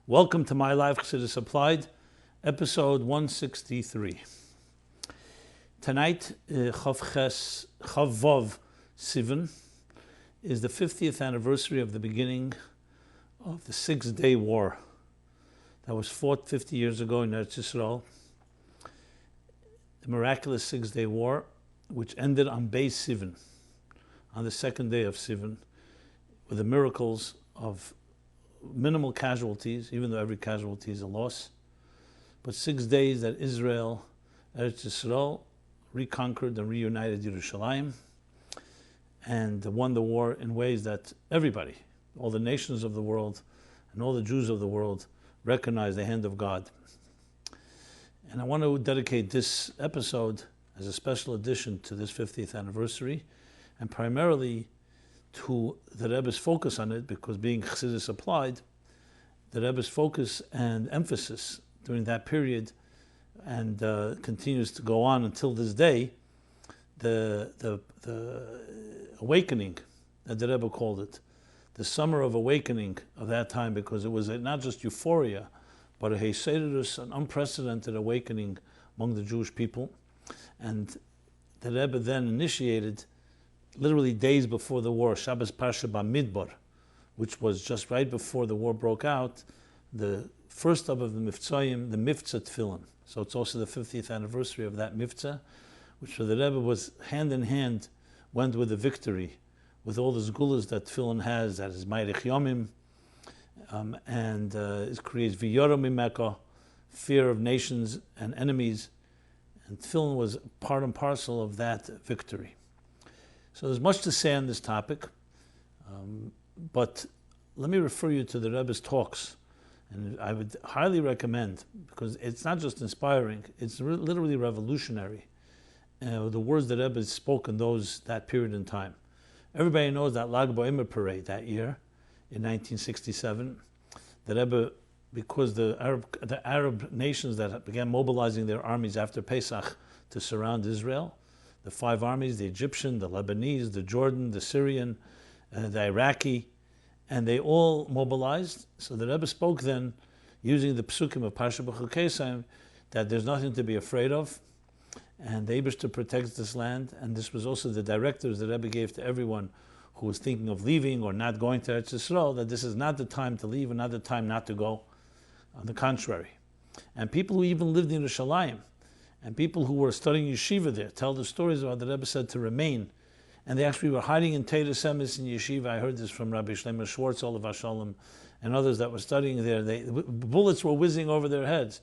Welcome to MyLife, Chassidus Applied, episode 163. Tonight, Vav Sivan, is the 50th anniversary of the beginning of the Six-Day War that was fought 50 years ago in Eretz Yisrael. The miraculous Six-Day War, which ended on Beis Sivan, on the second day of Sivan, with the miracles of minimal casualties, even though every casualty is a loss. But 6 days that Israel, Eretz Yisrael, reconquered and reunited Yerushalayim and won the war in ways that everybody, all the nations of the world and all the Jews of the world, recognize the hand of God. And I want to dedicate this episode as a special addition to this 50th anniversary, and primarily to the Rebbe's focus on it, because being Chassidus Applied, the Rebbe's focus and emphasis during that period and continues to go on until this day, the awakening, that the Rebbe called it, the summer of awakening of that time, because it was not just euphoria, but a Chassidus, an unprecedented awakening among the Jewish people. And the Rebbe then initiated, literally days before the war, Shabbos Parsha Bamidbar, which was just right before the war broke out, the first of the Mivtzoyim, the Mivtza Tefillin. So it's also the 50th anniversary of that Mivtza, which for the Rebbe was hand in hand, went with the victory, with all the Zgulas that Tefillin has, that is Ma'arich Yomim, and it creates V'yoram Mimeka, fear of nations and enemies, and Tefillin was part and parcel of that victory. So there's much to say on this topic, but let me refer you to the Rebbe's talks, and I would highly recommend, because it's not just inspiring, it's literally revolutionary, the words that Rebbe spoke in that period in time. Everybody knows that Lag BaOmer parade that year, in 1967, the Rebbe, because the Arab nations that began mobilizing their armies after Pesach to surround Israel, the 5 armies, the Egyptian, the Lebanese, the Jordan, the Syrian, the Iraqi, and they all mobilized. So the Rebbe spoke then, using the psukim of Parsha B'chukosayim, that there's nothing to be afraid of, and the Eibishter protects this land. And this was also the directives the Rebbe gave to everyone who was thinking of leaving or not going to Eretz Yisrael, that this is not the time to leave and not the time not to go. On the contrary. And people who even lived in Yerushalayim, and people who were studying yeshiva there, tell the stories about the Rebbe said to remain. And they actually were hiding in Teira Semis in yeshiva. I heard this from Rabbi Shlomo Schwartz, Olav Shalom, and others that were studying there. Bullets were whizzing over their heads,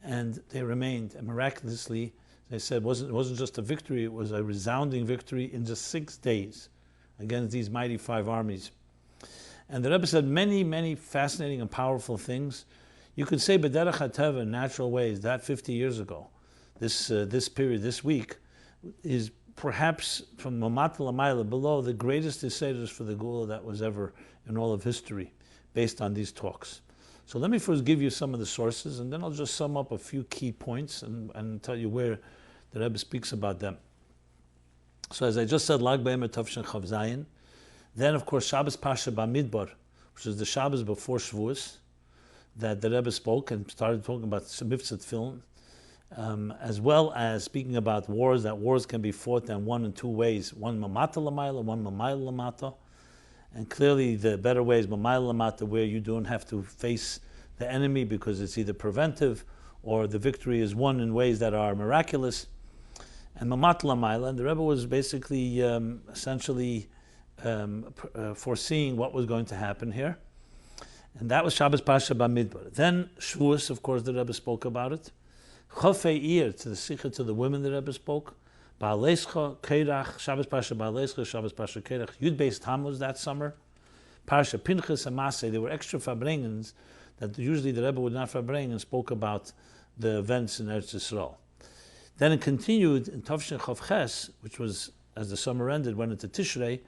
and they remained. And miraculously, they said, it wasn't just a victory, it was a resounding victory in just 6 days against these mighty 5 armies. And the Rebbe said many, many fascinating and powerful things. You could say b'derech hateva, in natural ways, that 50 years ago, this period, this week, is perhaps from Mamat L'mayla below the greatest Yesod for the Gula that was ever in all of history, based on these talks. So let me first give you some of the sources, and then I'll just sum up a few key points and tell you where the Rebbe speaks about them. So as I just said, Lag BaOmer Tavshin Chav Zayin. Then, of course, Shabbos Parsha Bamidbar, which is the Shabbos before Shavuos, that the Rebbe spoke and started talking about Mivtza Tefillin, as well as speaking about wars, that wars can be fought in one in 2 ways, one mamata l'mayla, one mamayla l'mata, and clearly the better way is mamayla l'mata, where you don't have to face the enemy because it's either preventive or the victory is won in ways that are miraculous, and mamata l'mayla, and the Rebbe was basically essentially foreseeing what was going to happen here. And that was Shabbos Parsha Bamidbar. Then Shavuos, of course, the Rebbe spoke about it. Chofei Ir, to the Sikha, to the women, the Rebbe spoke. Ba'alescha, Keirach, Shabbos Parsha Ba'alescha, Shabbos Parsha Keirach, Yud Beis Tammuz that summer. Parsha Pinchas and Masei, there were extra farbrengens that usually the Rebbe would not farbrengen, and spoke about the events in Eretz Yisrael. Then it continued in Tavshin Chav Ches, which was, as the summer ended, went into Tishrei.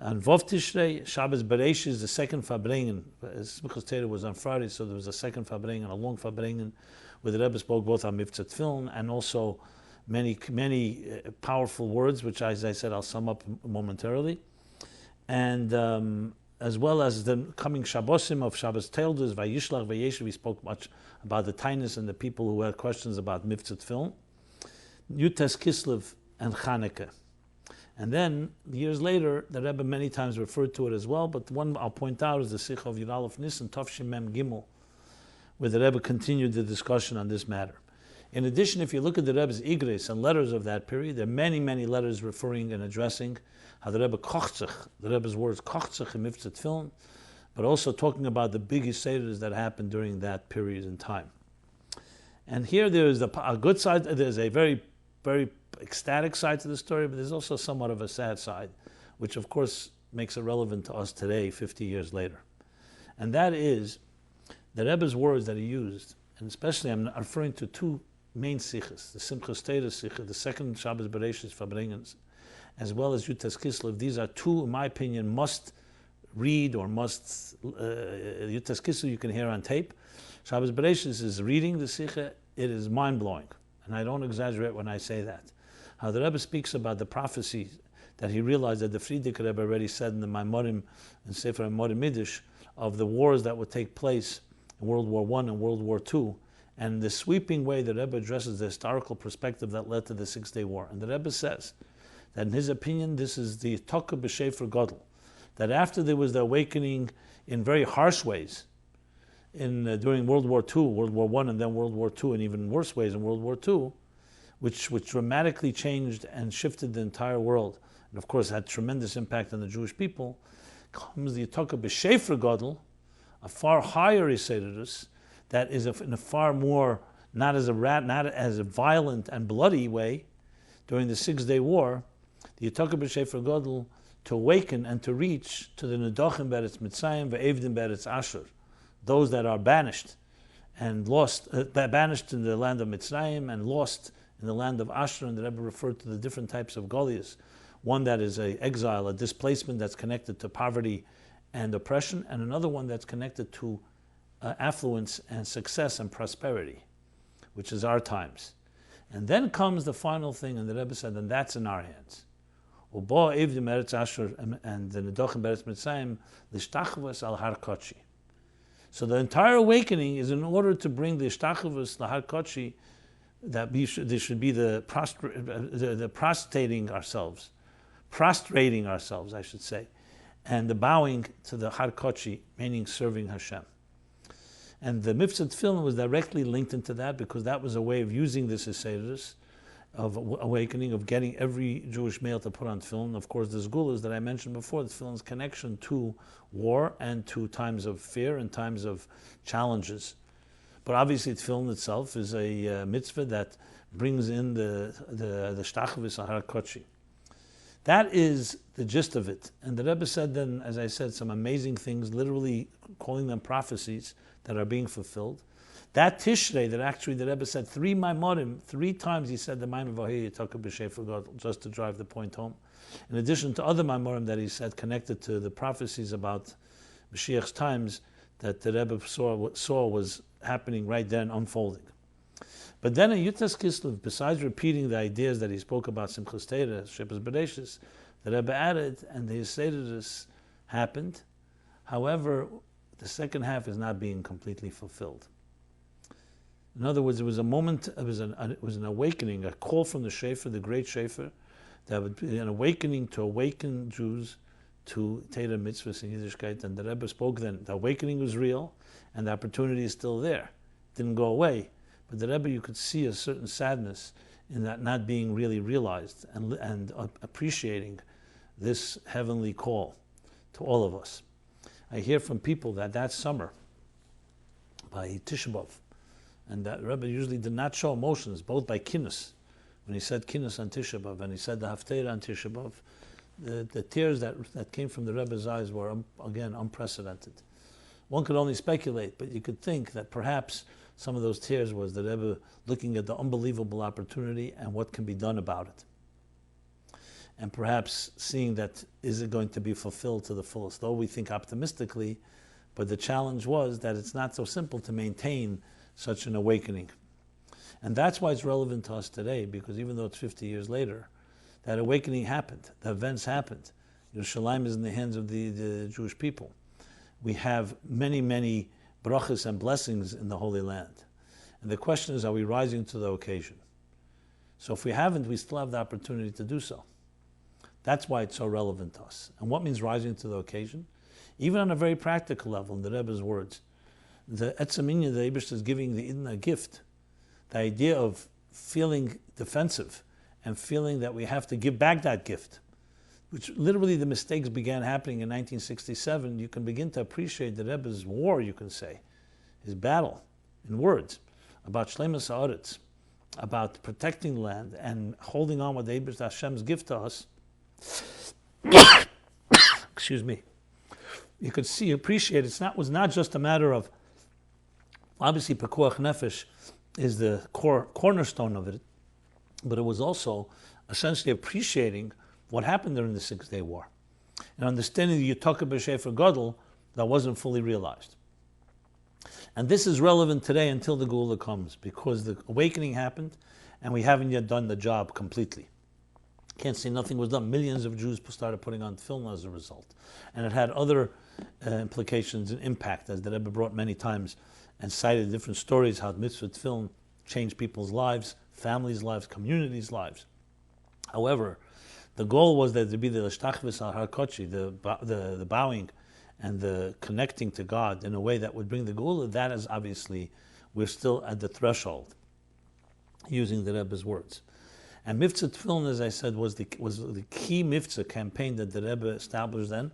And Vov Tishrei, Shabbos Bereish is the second farbrengen. Smichas Torah was on Friday, so there was a second farbrengen, a long farbrengen, where the Rebbe spoke both on Mivtza Tefillin and also many powerful words, which, as I said, I'll sum up momentarily. And as well as the coming Shabbosim of Shabbos Teldus, Vayishlach, Vayeshev. We spoke much about the Tainus and the people who had questions about Mivtza Tefillin, Yutes Kislev, and Chanukah. And then, years later, the Rebbe many times referred to it as well, but the one I'll point out is the Sikh of Yud Aleph Nisan, Tov Mem Gimel, where the Rebbe continued the discussion on this matter. In addition, if you look at the Rebbe's Igres and letters of that period, there are many, many letters referring and addressing how the Rebbe kochzich, the Rebbe's words kochzich in Mivtza Tefillin, but also talking about the big Yesodis that happened during that period in time. And here there is a good side, there's a very, very ecstatic side to the story, but there's also somewhat of a sad side, which of course makes it relevant to us today, 50 years later. And that is the Rebbe's words that he used, and especially I'm referring to two main sichas, the Simchas Torah sicha, the second Shabbos Bereshis Fabringens, as well as Yutes Kislev. These are two, in my opinion, must read or must, Yutes Kislev you can hear on tape. Shabbos Bereshis is reading the sicha, it is mind-blowing. And I don't exaggerate when I say that. How the Rebbe speaks about the prophecy that he realized that the Frierdiker Rebbe already said in the Maimorim and Sefer Maimorim Midrash of the wars that would take place in World War I and World War II, and the sweeping way the Rebbe addresses the historical perspective that led to the Six-Day War. And the Rebbe says that in his opinion, this is the Tokka B'Shefer Godel, that after there was the awakening in very harsh ways during World War II, World War I, and then World War II, and even worse ways in World War II, which dramatically changed and shifted the entire world, and of course had tremendous impact on the Jewish people, comes the Tokka B'Shefer Godel, a far higher Yesodus, that is in a far more, not as a violent and bloody way, during the Six-Day War, the Tokka B'Shefer Godel, to awaken and to reach to the Nedochim Beretz Mitzrayim ve'Evdim Beretz Asher, those that are banished and lost, banished in the land of Mitzrayim and lost in the land of Asher, and the Rebbe referred to the different types of Goliaths. One that is an exile, a displacement that's connected to poverty and oppression, and another one that's connected to affluence and success and prosperity, which is our times. And then comes the final thing, and the Rebbe said, and that's in our hands. And the Nedochim Beretz Mitzrayim l'shtachvus al har kodesh. So the entire awakening is in order to bring the ishtachvus al har kodesh, that there should be the prostrating ourselves, I should say, and the bowing to the har kodesh, meaning serving Hashem. And the Mivtza Tefillin was directly linked into that, because that was a way of using this Yesodus of awakening, of getting every Jewish male to put on tefillin. Of course, the Zgulas that I mentioned before, the tefillin's connection to war and to times of fear and times of challenges. But obviously, tefillin itself is a mitzvah that brings in the shtachvis ahar kodesh. That is the gist of it. And the Rebbe said then, as I said, some amazing things, literally calling them prophecies that are being fulfilled. That Tishrei, that actually the Rebbe said 3 Maimorim, 3 times he said the Maimor Vahei Tokka B'Shefer Godel, just to drive the point home. In addition to other Maimorim that he said connected to the prophecies about Mashiach's times that the Rebbe saw was happening right then, unfolding. But then in Yutes Kislev, besides repeating the ideas that he spoke about Simchas Torah, Shabbos Bereshis, the Rebbe added, and the Yesodus happened. However, the second half is not being completely fulfilled. In other words, it was a moment, it was an awakening, a call from the Shefer, the great Shefer, that would be an awakening to awaken Jews to Torah mitzvahs and Yiddishkeit. And the Rebbe spoke then, the awakening was real, and the opportunity is still there. It didn't go away. But the Rebbe, you could see a certain sadness in that not being really realized and appreciating this heavenly call to all of us. I hear from people that summer, by Tisha B'Av, and that Rebbe usually did not show emotions, both by Kinus, when he said Kinus on Tisha B'Av, and he said the Haftarah on Tisha B'Av, the tears that came from the Rebbe's eyes were, again, unprecedented. One could only speculate, but you could think that perhaps some of those tears was the Rebbe looking at the unbelievable opportunity and what can be done about it. And perhaps seeing that, is it going to be fulfilled to the fullest? Though we think optimistically, but the challenge was that it's not so simple to maintain such an awakening. And that's why it's relevant to us today, because even though it's 50 years later, that awakening happened, the events happened. Yerushalayim is in the hands of the Jewish people. we have many, many brachas and blessings in the Holy Land. And the question is, are we rising to the occasion? So if we haven't, we still have the opportunity to do so. That's why it's so relevant to us. And what means rising to the occasion? Even on a very practical level, in the Rebbe's words, the etzeminya, the Eibush is giving the Eden a gift. The idea of feeling defensive and feeling that we have to give back that gift, which literally the mistakes began happening in 1967, you can begin to appreciate the Rebbe's war, you can say, his battle, in words, about Shleimus Haaretz, about protecting the land and holding on with Eibush Hashem's gift to us. Excuse me. You could see, appreciate was not just a matter of, obviously Pekuach Nefesh is the cornerstone of it, but it was also essentially appreciating what happened during the 6-day war and understanding the Yutaka B'Shefer Gadol that wasn't fully realized. And this is relevant today until the Geula comes, because the awakening happened and we haven't yet done the job completely. Can't say nothing was done. Millions of Jews started putting on tefillin as a result. And it had other implications and impact, as the Rebbe brought many times and cited different stories how Mivtza Tefillin changed people's lives, families' lives, communities' lives. However, the goal was that to be the l'shtachvis al harkochi, the bowing and the connecting to God in a way that would bring the Geula. That is obviously, we're still at the threshold, using the Rebbe's words. And Mivtza Tefillin, as I said, was the key Mivtza campaign that the Rebbe established then.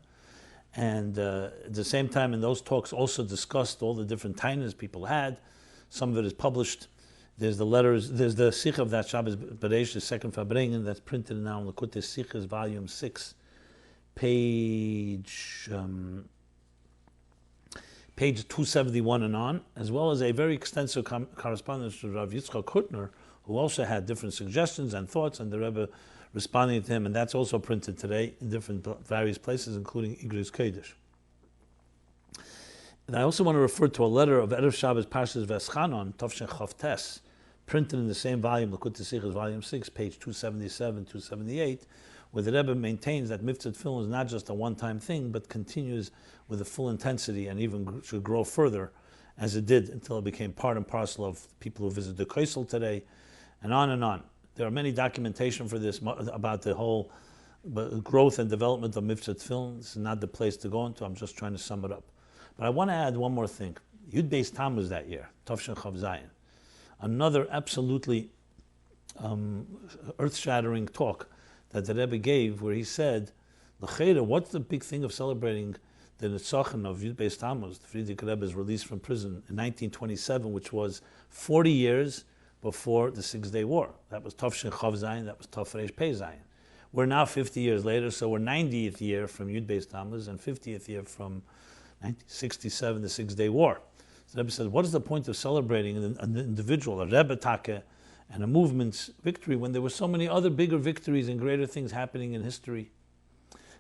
And at the same time, in those talks, also discussed all the different tainas people had. Some of it is published. There's the letters. There's the Sikh of that Shabbos Bereish, the second Farbrengen, that's printed now in Likutei Sichos, volume 6, page 271 and on, as well as a very extensive correspondence to Rav Yitzchak Hutner, who also had different suggestions and thoughts, and the Rebbe responding to him, and that's also printed today in various places, including Igros Chodesh. And I also want to refer to a letter of Erev Shabbos Parshas Veschanon, Tovshin Chavtes, printed in the same volume, Likutei Sichos, volume 6, page 277, 278, where the Rebbe maintains that Mivtza Tefillin is not just a one-time thing, but continues with a full intensity and even should grow further, as it did until it became part and parcel of people who visit the Kaisel today, and on and on. There are many documentation for this about the whole growth and development of Mivtza Tefillin. This is not the place to go into. I'm just trying to sum it up. But I want to add one more thing. Yud Beis Tammuz that year, Tovshin Chav Zayin. Another absolutely earth-shattering talk that the Rebbe gave, where he said, L'cheira, what's the big thing of celebrating the Nitzachon of Yud Beis Tammuz, the Frierdiker Rebbe's release from prison in 1927, which was 40 years before the 6-day war. That was Tovshin Chav Zayin, that was Tov Pei Zayin. We're now 50 years later, so we're 90th year from Yud Beis Tammuz and 50th year from 1967, the 6-day war. So the Rebbe says, what is the point of celebrating an individual, a Rebbe Take, and a movement's victory when there were so many other bigger victories and greater things happening in history?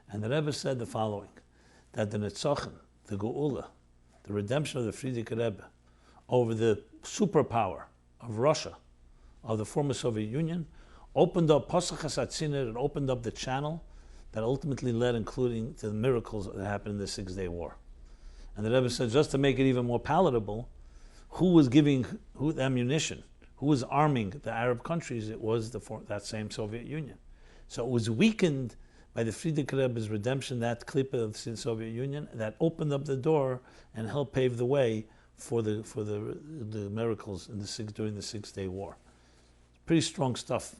And the Rebbe said the following, that the Nitzachon, the Geula, the redemption of the Frierdiker Rebbe over the superpower of Russia, of the former Soviet Union, opened up Pasach HaSatziner, it opened up the channel that ultimately led, including to the miracles that happened in the 6-day war. And the Rebbe said, just to make it even more palatable, who was giving who the ammunition? Who was arming the Arab countries? It was that same Soviet Union. So it was weakened by the Frierdiker Rebbe's redemption, that clip of the Soviet Union, that opened up the door and helped pave the way for the miracles during the 6-day war. Pretty strong stuff,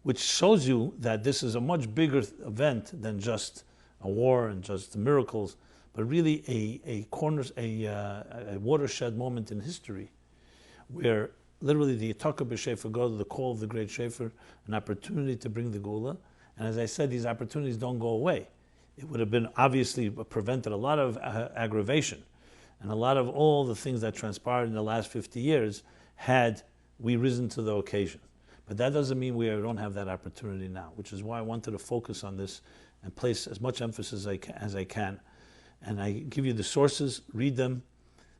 which shows you that this is a much bigger event than just a war and just the miracles, but really a watershed moment in history, where literally the Yitaka B'Shefer Gadol, the call of the great Shefer, an opportunity to bring the Geula. And as I said, these opportunities don't go away. It would have been obviously prevented a lot of aggravation and a lot of all the things that transpired in the last 50 years had we risen to the occasion. But that doesn't mean we don't have that opportunity now, which is why I wanted to focus on this and place as much emphasis as I can. And I give you the sources, read them.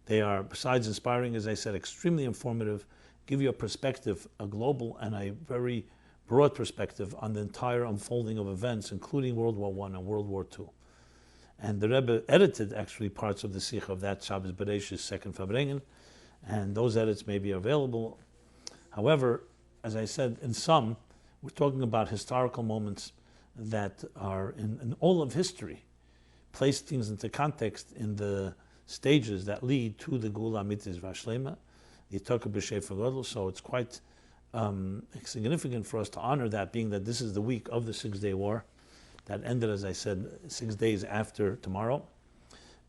They are, besides inspiring, as I said, extremely informative, give you a perspective, a global and a very broad perspective on the entire unfolding of events, including World War I and World War II. And the Rebbe edited actually parts of the Sikh of that Shabbos Bereshis second Farbrengen, and those edits may be available. However, as I said, in some, we're talking about historical moments that are in all of history, place things into context in the stages that lead to the Geula Amitis Vashlema, the Yitaka B'Shefer Gadol. So it's quite significant for us to honor that, being that this is the week of the 6-day war that ended, as I said, 6 days after tomorrow,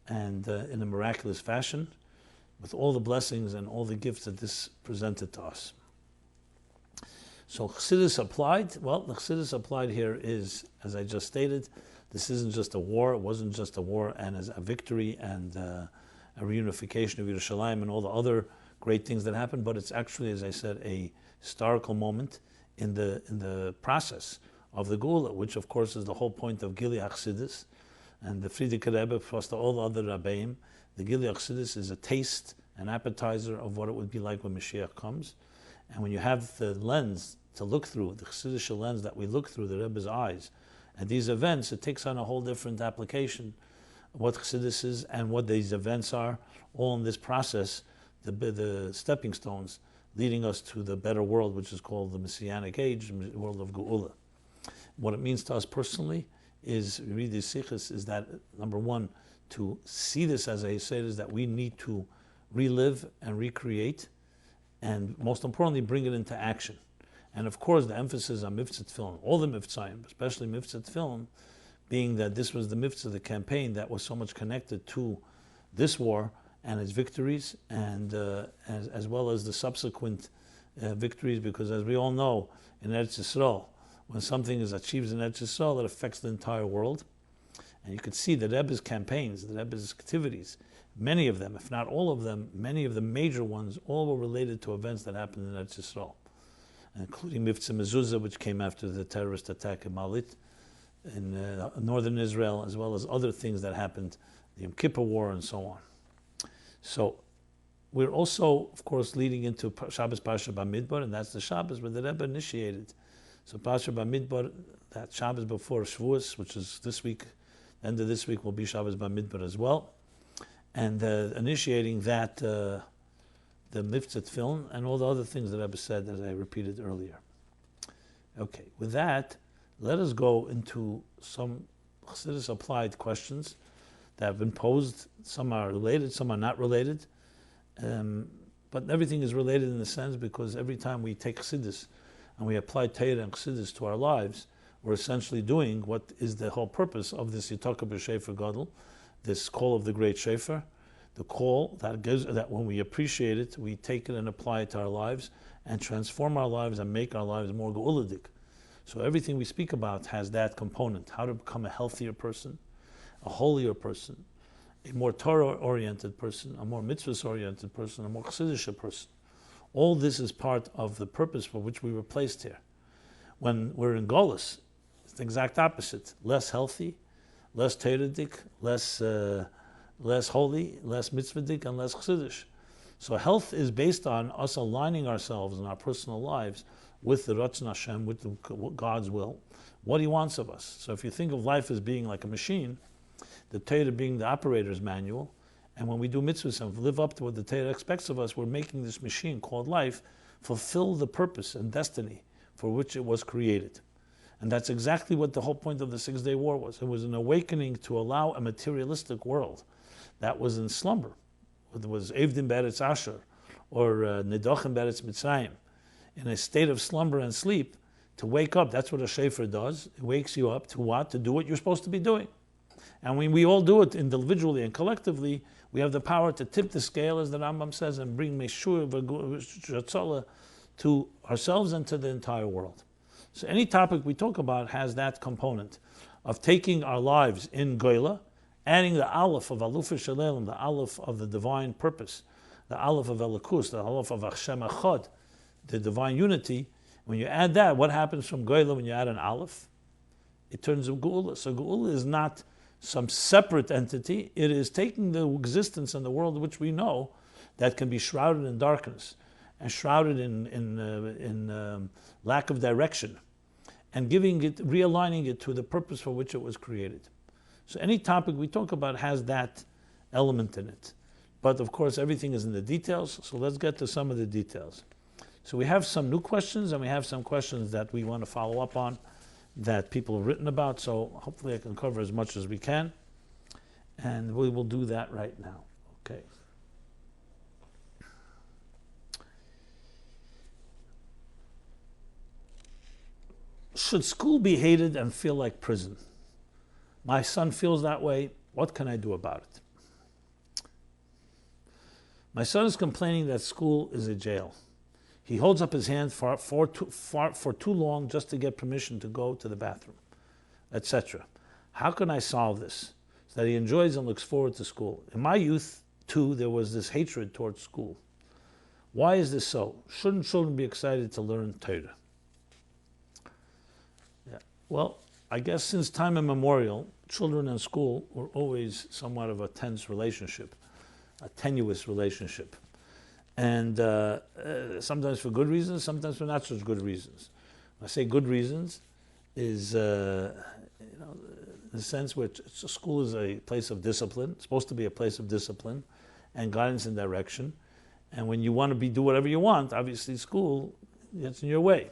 and in a miraculous fashion, with all the blessings and all the gifts that this presented to us. So Chassidus Applied, well, the Chassidus Applied here is, as I just stated, this isn't just a war, it wasn't just a war and as a victory and a reunification of Yerushalayim and all the other great things that happened, but it's actually, as I said, a historical moment in the process of the Geula, which of course is the whole point of Gili Chassidus and the Frierdiker Rebbe plus all the other Rabbeim. The Gili Chassidus is a taste, an appetizer of what it would be like when Mashiach comes. And when you have the lens to look through, the Chassidish lens that we look through, the Rebbe's eyes, at these events, it takes on a whole different application of what Chassidus is and what these events are, all in this process, the stepping stones leading us to the better world, which is called the Messianic Age, the world of Geula. What it means to us personally is, we read these sikhs, is that, number one, to see this as I said, is that we need to relive and recreate, and most importantly, bring it into action. And of course, the emphasis on Mivtza Tefillin, all the Mivtzayim, especially Mivtza Tefillin, being that this was the Mivtza, the campaign that was so much connected to this war and its victories, and as well as the subsequent victories, because as we all know, in Eretz Yisrael, when something is achieved in Eretz Yisrael, it affects the entire world. And you could see the Rebbe's campaigns, the Rebbe's activities, many of them, if not all of them, many of the major ones, all were related to events that happened in Eretz Yisrael, including Mivtza Mezuzah, which came after the terrorist attack in Malit, in northern Israel, as well as other things that happened, the Yom Kippur War, and so on. So we're also, of course, leading into Shabbos Parsha Bamidbar, and that's the Shabbos where the Rebbe initiated. So Parsha Bamidbar, that Shabbos before Shavuos, which is this week, end of this week will be Shabbos Bamidbar as well, and initiating that, the Mivtza Tefillin, and all the other things that Rebbe said, as I repeated earlier. Okay, with that, let us go into some Chassidus Applied questions that have been posed. Some are related, some are not related, but everything is related in a sense, because every time we take Chassidus and we apply Torah and Chassidus to our lives, we're essentially doing what is the whole purpose of this Yitaka B'Shefer Gadol, this call of the great Shefer, the call that gives, that when we appreciate it, we take it and apply it to our lives and transform our lives and make our lives more Geuladik. So everything we speak about has that component: how to become a healthier person, a holier person, a more Torah-oriented person, a more mitzvahs-oriented person, a more Chassidish person. All this is part of the purpose for which we were placed here. When we're in Golus, it's the exact opposite: less healthy, less Torah-dik, less holy, less mitzvah-dik, and less Chassidish. So health is based on us aligning ourselves in our personal lives with the Ratzon Hashem, with God's will, what He wants of us. So if you think of life as being like a machine, the Torah being the operator's manual, and when we do mitzvahs and live up to what the Torah expects of us, we're making this machine called life fulfill the purpose and destiny for which it was created. And that's exactly what the whole point of the 6-day war was. It was an awakening to allow a materialistic world that was in slumber, whether it was Evdim Beretz Asher or Nedochim Beretz Mitzrayim, in a state of slumber and sleep, to wake up. That's what a shefer does. It wakes you up to what? To do what you're supposed to be doing. And when we all do it individually and collectively, we have the power to tip the scale, as the Rambam says, and bring Meshur V'Shatzola to ourselves and to the entire world. So any topic we talk about has that component of taking our lives in Goyla, adding the Aleph of Alufa Shalem, the Aleph of the divine purpose, the Aleph of Elikus, the Aleph of Hashem Echad, the divine unity. When you add that, what happens from Goyla when you add an Aleph? It turns into Geula. So Geula is not some separate entity. It is taking the existence in the world which we know that can be shrouded in darkness and shrouded in lack of direction, and giving it, realigning it to the purpose for which it was created. So any topic we talk about has that element in it. But of course, everything is in the details, so let's get to some of the details. So we have some new questions, and we have some questions that we want to follow up on that people have written about, so hopefully I can cover as much as we can. And we will do that right now. Okay. Should school be hated and feel like prison? My son feels that way. What can I do about it? My son is complaining that school is a jail. He holds up his hand for too long just to get permission to go to the bathroom, etc. How can I solve this so that he enjoys and looks forward to school? In my youth, too, there was this hatred towards school. Why is this so? Shouldn't children be excited to learn Torah? Yeah. Well, I guess since time immemorial, children and school were always somewhat of a tense relationship, a tenuous relationship. And sometimes for good reasons, sometimes for not such good reasons. When I say good reasons is, in the sense where school is a place of discipline, it's supposed to be a place of discipline and guidance and direction. And when you want to do whatever you want, obviously school gets in your way.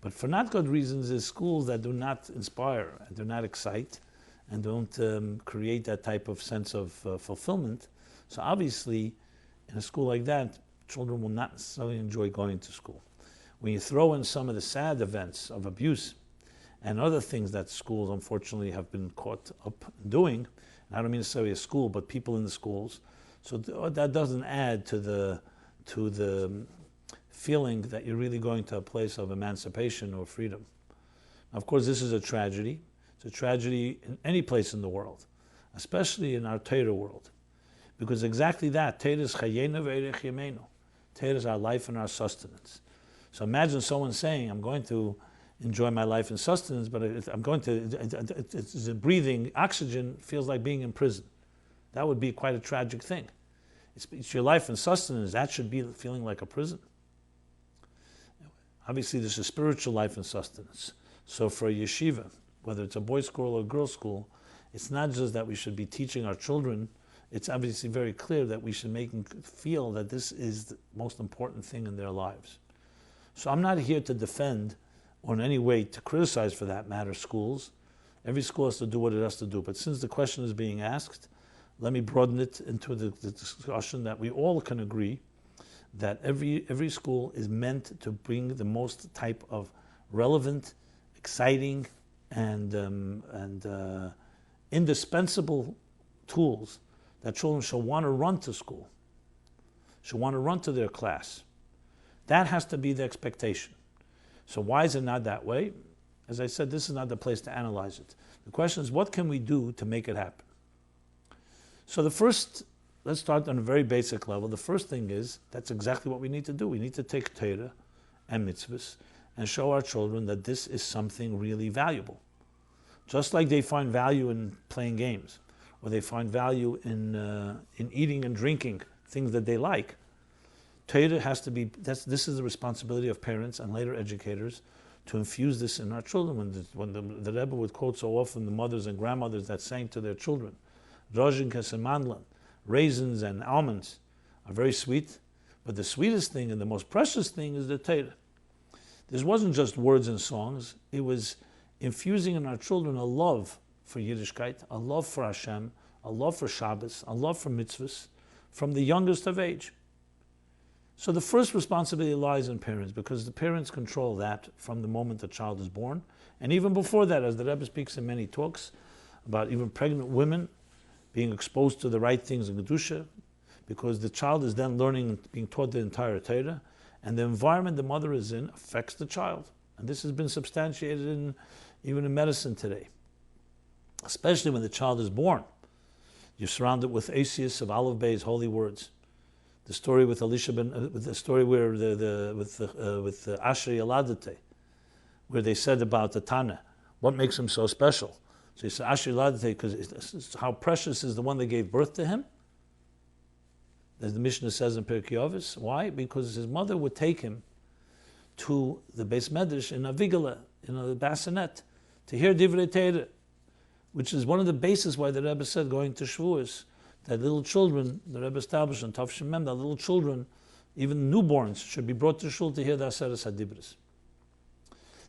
But for not good reasons is schools that do not inspire and do not excite and don't create that type of sense of fulfillment. So obviously, in a school like that, children will not necessarily enjoy going to school. When you throw in some of the sad events of abuse and other things that schools unfortunately have been caught up doing, and I don't mean necessarily a school, but people in the schools, so that doesn't add to the feeling that you're really going to a place of emancipation or freedom. Of course, this is a tragedy. It's a tragedy in any place in the world, especially in our Torah world. Because exactly that, Torah is chayenu ve'erech yameinu. Torah is our life and our sustenance. So imagine someone saying, I'm going to enjoy my life and sustenance, but it's breathing oxygen feels like being in prison. That would be quite a tragic thing. It's your life and sustenance, that should be feeling like a prison. Obviously, there's a spiritual life and sustenance. So for a yeshiva, whether it's a boys' school or a girls' school, it's not just that we should be teaching our children. It's obviously very clear that we should make them feel that this is the most important thing in their lives. So I'm not here to defend or in any way to criticize, for that matter, schools. Every school has to do what it has to do. But since the question is being asked, let me broaden it into the discussion that we all can agree that every school is meant to bring the most type of relevant, exciting, and indispensable tools that children shall want to run to school, shall want to run to their class. That has to be the expectation. So why is it not that way? As I said, this is not the place to analyze it. The question is, what can we do to make it happen? So let's start on a very basic level. The first thing is, that's exactly what we need to do. We need to take Torah and mitzvahs and show our children that this is something really valuable. Just like they find value in playing games, or they find value in eating and drinking things that they like. Torah has to be, this is the responsibility of parents and later educators to infuse this in our children. When the Rebbe would quote so often the mothers and grandmothers that sang to their children, Rozhinkes and mandlan, raisins and almonds are very sweet, but the sweetest thing and the most precious thing is the Torah. This wasn't just words and songs, it was infusing in our children a love for Yiddishkeit, a love for Hashem, a love for Shabbos, a love for mitzvahs, from the youngest of age. So the first responsibility lies in parents, because the parents control that from the moment the child is born. And even before that, as the Rebbe speaks in many talks about even pregnant women being exposed to the right things in Kedusha, because the child is then learning and being taught the entire Torah, and the environment the mother is in affects the child. And this has been substantiated even in medicine today. Especially when the child is born. You're surrounded with Asius of Aleph Bey's holy words. The story with Elisha with the story where with Asher Yaladate, where they said about the Tana, what makes him so special? So he said Asher Yaladate because how precious is the one that gave birth to him. As the Mishnah says in Pirkei Avos. Why? Because his mother would take him to the Beis Medrash in Avigala, in a bassinet, to hear Divrei Torah. which is one of the bases why the Rebbe said going to Shavuos, that little children, the Rebbe established in Tavshim Mem, that little children, even newborns, should be brought to Shul to hear the Aseres HaDibros.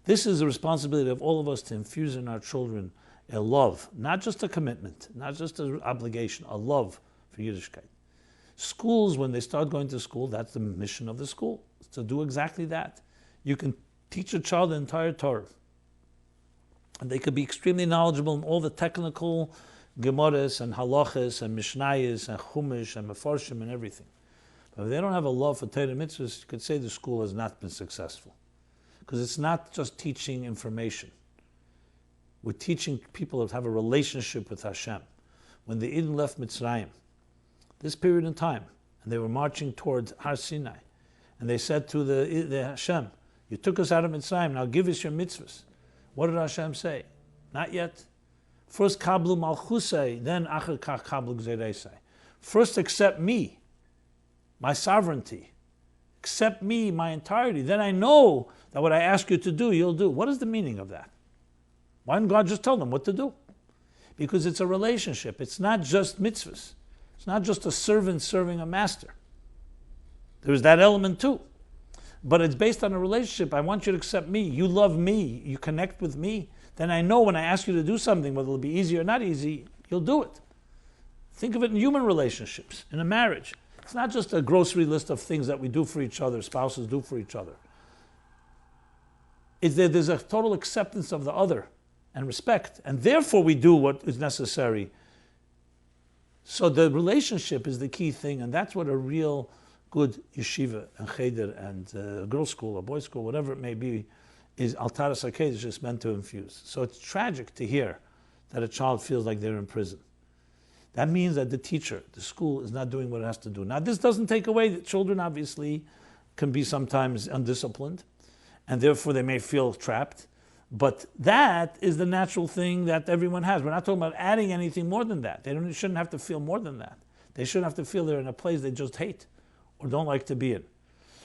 This is the responsibility of all of us to infuse in our children a love, not just a commitment, not just an obligation, a love for Yiddishkeit. Schools, when they start going to school, that's the mission of the school, to do exactly that. You can teach a child the entire Torah, and they could be extremely knowledgeable in all the technical Gemaras and Halachas and Mishnayos and Chumash and Mefarshim and everything. But if they don't have a love for Torah mitzvahs, you could say the school has not been successful. Because it's not just teaching information. We're teaching people to have a relationship with Hashem. When the Eden left Mitzrayim, this period in time, and they were marching towards Har Sinai, and they said to the Hashem, you took us out of Mitzrayim, now give us your mitzvahs. What did Hashem say? Not yet. First kablu malchusei, then achar kach kablu gzereisei. First accept me, my sovereignty. Accept me, my entirety. Then I know that what I ask you to do, you'll do. What is the meaning of that? Why didn't God just tell them what to do? Because it's a relationship. It's not just mitzvahs. It's not just a servant serving a master. There's that element too. But it's based on a relationship. I want you to accept me. You love me. You connect with me. Then I know when I ask you to do something, whether it'll be easy or not easy, you'll do it. Think of it in human relationships, in a marriage. It's not just a grocery list of things that we do for each other, spouses do for each other. There's a total acceptance of the other and respect, and therefore we do what is necessary. So the relationship is the key thing, and that's what a real good yeshiva and cheder and girls' school or boys' school, whatever it may be, is Altaras HaKodesh is meant to infuse. So it's tragic to hear that a child feels like they're in prison. That means that the teacher, the school, is not doing what it has to do. Now, this doesn't take away that children obviously can be sometimes undisciplined, and therefore they may feel trapped. But that is the natural thing that everyone has. We're not talking about adding anything more than that. They shouldn't have to feel more than that. They shouldn't have to feel they're in a place they just hate or don't like to be in.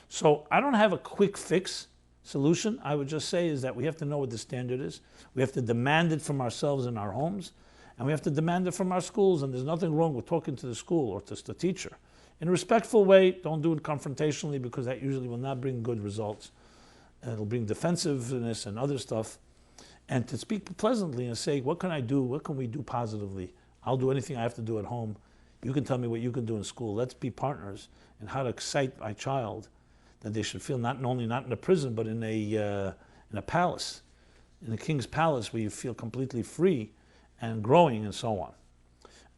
So I don't have a quick fix solution. I would just say is that we have to know what the standard is. We have to demand it from ourselves in our homes, and we have to demand it from our schools, and there's nothing wrong with talking to the school or to the teacher. In a respectful way, don't do it confrontationally, because that usually will not bring good results. It'll bring defensiveness and other stuff. And to speak pleasantly and say, what can I do? What can we do positively? I'll do anything I have to do at home. You can tell me what you can do in school. Let's be partners in how to excite my child, that they should feel not only not in a prison, but in a palace, in a king's palace, where you feel completely free and growing and so on.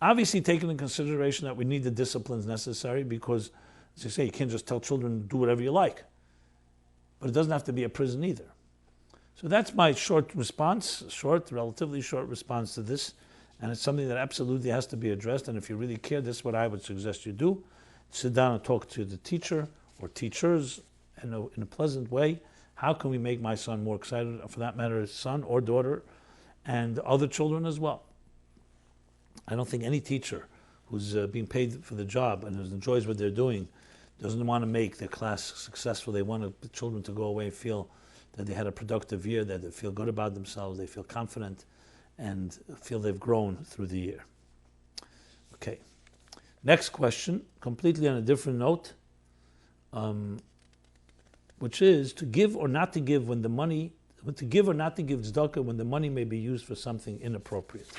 Obviously, taking into consideration that we need the disciplines necessary, because, as you say, you can't just tell children to do whatever you like. But it doesn't have to be a prison either. So that's my short response, relatively short response to this. And it's something that absolutely has to be addressed. And if you really care, this is what I would suggest you do. Sit down and talk to the teacher or teachers in a pleasant way. How can we make my son more excited? For that matter, his son or daughter, and other children as well. I don't think any teacher who's being paid for the job and who enjoys what they're doing doesn't want to make their class successful. They want the children to go away and feel that they had a productive year, that they feel good about themselves, they feel confident, and feel they've grown through the year. Okay. Next question, completely on a different note, which is to give or not to give when the money, to give or not to give tzedakah when the money may be used for something inappropriate.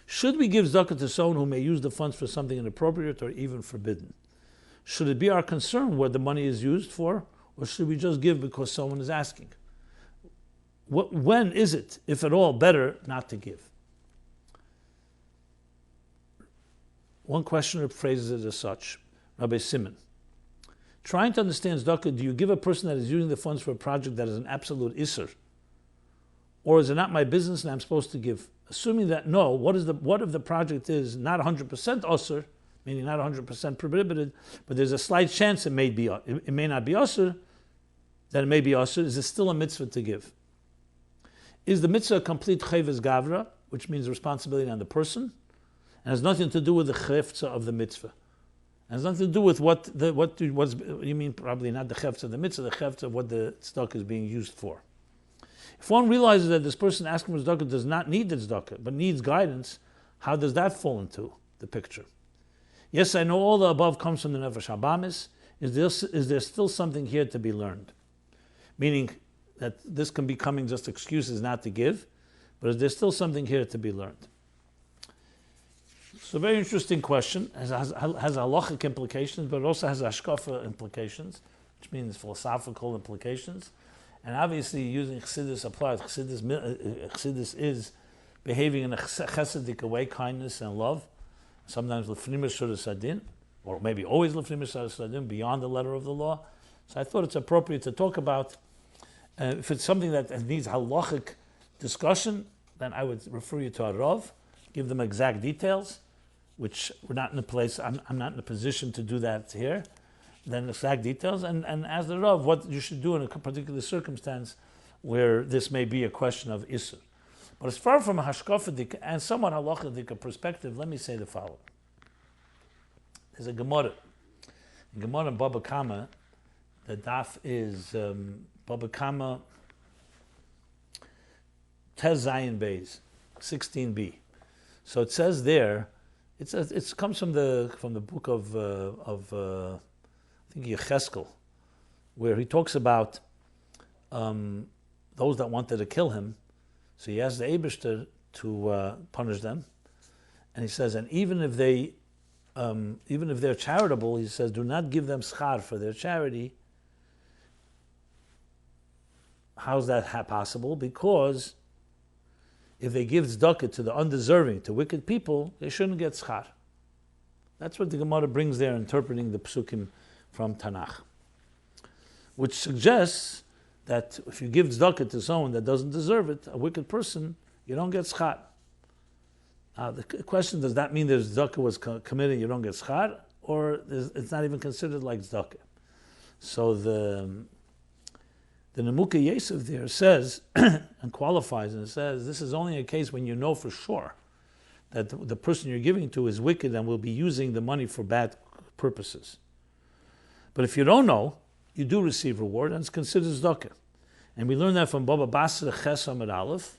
Should we give tzedakah to someone who may use the funds for something inappropriate or even forbidden? Should it be our concern what the money is used for, or should we just give because someone is asking? When is it, if at all, better not to give? One questioner phrases it as such, Rabbi Sivan. Trying to understand tzedakah, do you give a person that is using the funds for a project that is an absolute isser? Or is it not my business and I'm supposed to give? Assuming that no, what if the project is not 100% usser, meaning not 100% prohibited, but there's a slight chance it may not be usser, that it may be usser, is it still a mitzvah to give? Is the mitzvah a complete chayvus gavra, which means responsibility on the person, and has nothing to do with the chefza of the mitzvah? It has nothing to do with what you mean, probably not the chefza of the mitzvah, the chefza of what the tzedakah is being used for. If one realizes that this person asking for tzedakah does not need the tzedakah, but needs guidance, how does that fall into the picture? Yes, I know all the above comes from the Nefesh Habamis. Is there still something here to be learned? Meaning that this can be coming just excuses not to give, but is there still something here to be learned? It's a very interesting question. It has halachic implications, but it also has hashkafa implications, which means philosophical implications. And obviously, using Chassidus Applied, Chassidus is behaving in a Chassidic way, kindness and love. Sometimes l'fnim Chodesh adin, or maybe always l'fnim Chodesh adin, beyond the letter of the law. So I thought it's appropriate to talk about. If it's something that needs halachic discussion, then I would refer you to a Rav, give them exact details, which we're not in a place, I'm not in a position to do that here. Then exact details, and ask the Rav what you should do in a particular circumstance where this may be a question of Isur. But as far from a hashkafidik and somewhat halachic perspective, let me say the following. There's a Gemara. In Gemara Baba Kama, the daf is Baba Kama Tez Zayin Beis, 16b. So it says there, it comes from the book of I think Yecheskel, where he talks about those that wanted to kill him. So he asked the Eibishter to punish them, and he says, and even if they're charitable, he says, do not give them schar for their charity. How's that possible? Because if they give tzedakah to the undeserving, to wicked people, they shouldn't get schar. That's what the Gemara brings there, interpreting the psukim from Tanakh, which suggests that if you give tzedakah to someone that doesn't deserve it, a wicked person, you don't get schar. The question, does that mean that tzedakah was committed, you don't get schar, or it's not even considered like tzedakah? So the Nemuka Yesod there says, and qualifies, and says, this is only a case when you know for sure that the person you're giving to is wicked and will be using the money for bad purposes. But if you don't know, you do receive reward, and it's considered tzedakah. And we learn that from Baba Basra Ches Amud Aleph,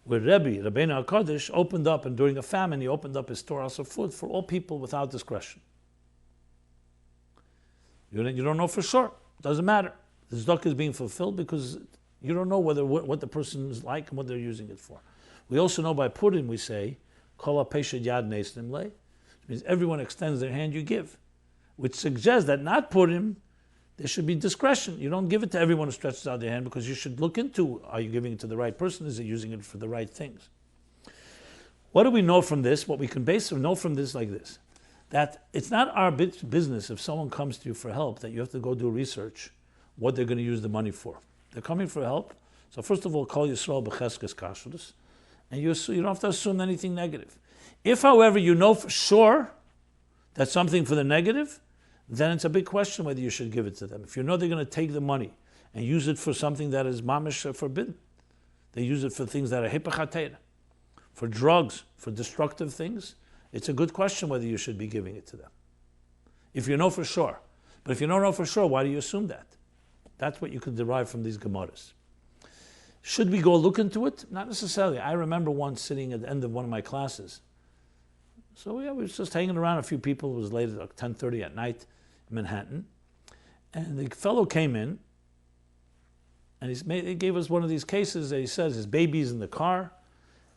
where Rabbeinu HaKadosh opened up, and during a famine, he opened up his storehouse of food for all people without discretion. You don't know for sure. It doesn't matter. The tzedakah is being fulfilled because you don't know what the person is like and what they're using it for. We also know by Purim, we say, Kol HaPeshad Yad Neisnim Le, which means everyone extends their hand, you give, which suggests that not Purim, there should be discretion. You don't give it to everyone who stretches out their hand, because you should look into, are you giving it to the right person? Is it using it for the right things? What do we know from this? What we can basically know from this like this, that it's not our business if someone comes to you for help that you have to go do research what they're going to use the money for. They're coming for help. So first of all, call Yisrael b'cheskes kashrus, and you don't have to assume anything negative. If, however, you know for sure that's something for the negative, then it's a big question whether you should give it to them. If you know they're going to take the money and use it for something that is mamish forbidden, they use it for things that are hipachatera, for drugs, for destructive things, it's a good question whether you should be giving it to them. If you know for sure. But if you don't know for sure, why do you assume that? That's what you could derive from these Gemaras. Should we go look into it? Not necessarily. I remember once sitting at the end of one of my classes. So we were just hanging around a few people. It was late, like 10:30 at night in Manhattan. And the fellow came in, and he gave us one of these cases that he says his baby's in the car,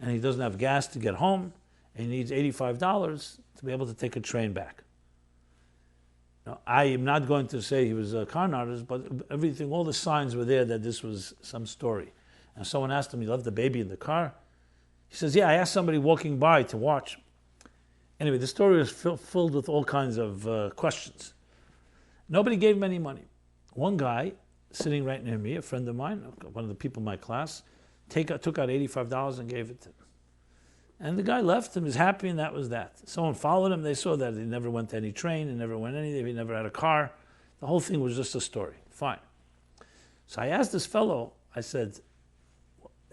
and he doesn't have gas to get home, and he needs $85 to be able to take a train back. Now, I am not going to say he was a con artist, but everything, all the signs were there that this was some story. And someone asked him, he left the baby in the car? He says, yeah, I asked somebody walking by to watch. Anyway, the story was filled with all kinds of questions. Nobody gave him any money. One guy, sitting right near me, a friend of mine, one of the people in my class, took out $85 and gave it to him. And the guy left and was happy, and that was that. Someone followed him. They saw that he never went to any train, he never went anywhere, he never had a car. The whole thing was just a story. Fine. So I asked this fellow, I said,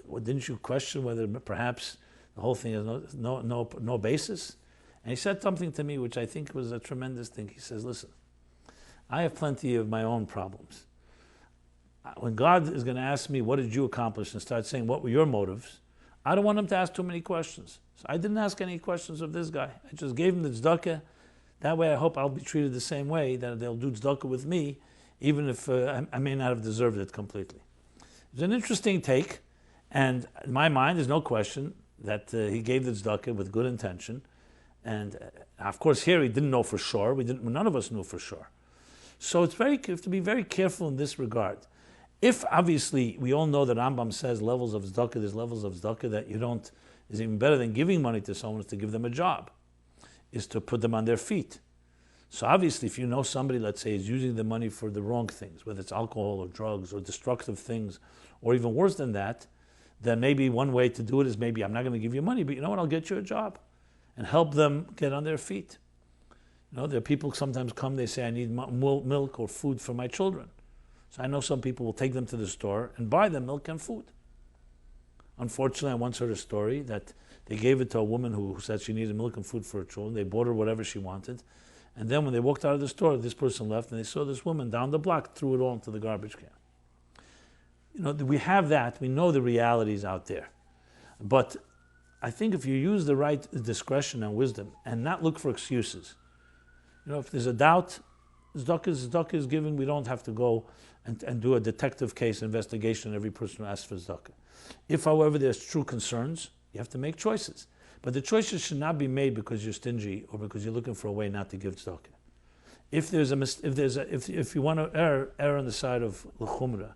well, didn't you question whether perhaps the whole thing has no basis? And he said something to me which I think was a tremendous thing. He says, listen, I have plenty of my own problems. when God is going to ask me, what did you accomplish, and start saying, what were your motives, I don't want him to ask too many questions. So I didn't ask any questions of this guy. I just gave him the tzedakah. That way I hope I'll be treated the same way, that they'll do tzedakah with me, even if I may not have deserved it completely. It's an interesting take, and in my mind, there's no question that he gave the tzedakah with good intention. And of course, here he didn't know for sure. None of us knew for sure. So you have to be very careful in this regard. If obviously we all know that Rambam says levels of tzedakah, there's levels of tzedakah that is even better than giving money to someone, is to give them a job, is to put them on their feet. So obviously, if you know somebody, let's say, is using the money for the wrong things, whether it's alcohol or drugs or destructive things, or even worse than that, then maybe one way to do it is maybe I'm not going to give you money, but you know what, I'll get you a job and help them get on their feet. There are people sometimes come, they say, I need milk or food for my children. So I know some people will take them to the store and buy them milk and food. Unfortunately, I once heard a story that they gave it to a woman who said she needed milk and food for her children. They bought her whatever she wanted. And then when they walked out of the store, this person left and they saw this woman down the block, threw it all into the garbage can. We have that. We know the realities out there. But I think if you use the right discretion and wisdom and not look for excuses, if there's a doubt, tzedakah is given. We don't have to go and do a detective case investigation on every person who asks for tzedakah. If, however, there's true concerns, you have to make choices. But the choices should not be made because you're stingy or because you're looking for a way not to give tzedakah. If you want to err on the side of l'chumra,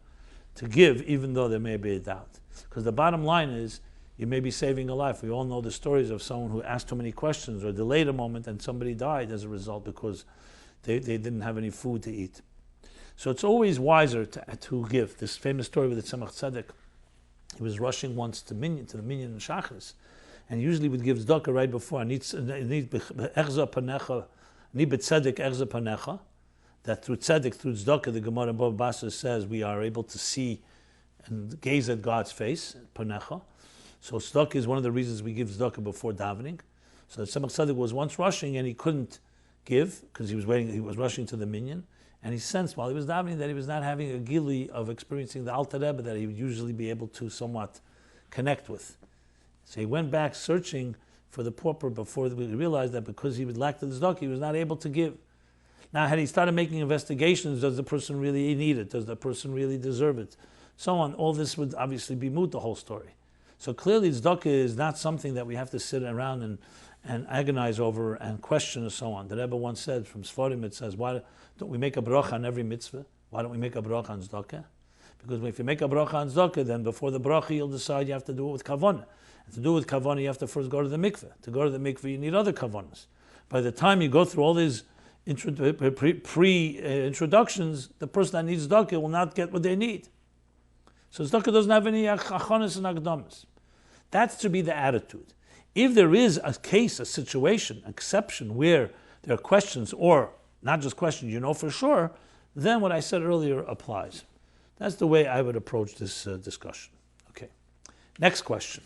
to give even though there may be a doubt. Because the bottom line is, you may be saving a life. We all know the stories of someone who asked too many questions or delayed a moment and somebody died as a result because they didn't have any food to eat. So it's always wiser to give. This famous story with the Tzemach Tzedek, he was rushing once to the minyan in Shachris, and usually would give tzedakah right before. I need betzedek echza panecha, that through tzedek, through tzedakah, the Gemara in Bava Basra says we are able to see and gaze at God's face, panecha. So tzedakah is one of the reasons we give tzedakah before davening. So the Tzemach Tzedek was once rushing and he couldn't give because he was rushing to the minyan, and he sensed while he was davening that he was not having a gili of experiencing the Alter Rebbe that he would usually be able to somewhat connect with. So he went back searching for the pauper before he realized that because he lacked the tzedakah, he was not able to give. Now, had he started making investigations, does the person really need it? Does the person really deserve it? So on. All this would obviously be moot, the whole story. So clearly, tzedakah is not something that we have to sit around and agonize over and question and so on. The Rebbe once said, from Sfarim, it says, why don't we make a bracha on every mitzvah? Why don't we make a bracha on tzedakah? Because if you make a bracha on tzedakah, then before the bracha, you'll decide you have to do it with kavanah. And to do it with kavanah, you have to first go to the mikveh. To go to the mikveh, you need other kavanas. By the time you go through all these pre-introductions, the person that needs tzedakah will not get what they need. So tzedakah doesn't have any achonis and akdamas. That's to be the attitude. If there is a case, a situation, exception where there are questions, or not just questions, for sure, then what I said earlier applies. That's the way I would approach this discussion. Okay. Next question.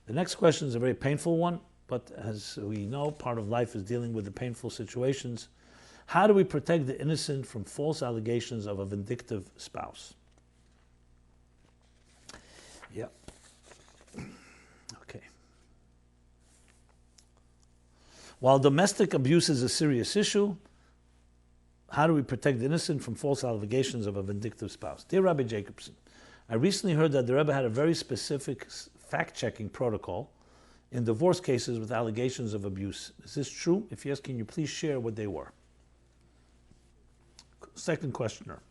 The next question is a very painful one, but as we know, part of life is dealing with the painful situations. How do we protect the innocent from false allegations of a vindictive spouse? Yeah. Okay. While domestic abuse is a serious issue, how do we protect the innocent from false allegations of a vindictive spouse? Dear Rabbi Jacobson, I recently heard that the Rebbe had a very specific fact-checking protocol in divorce cases with allegations of abuse. Is this true? If yes, can you please share what they were? Second questioner,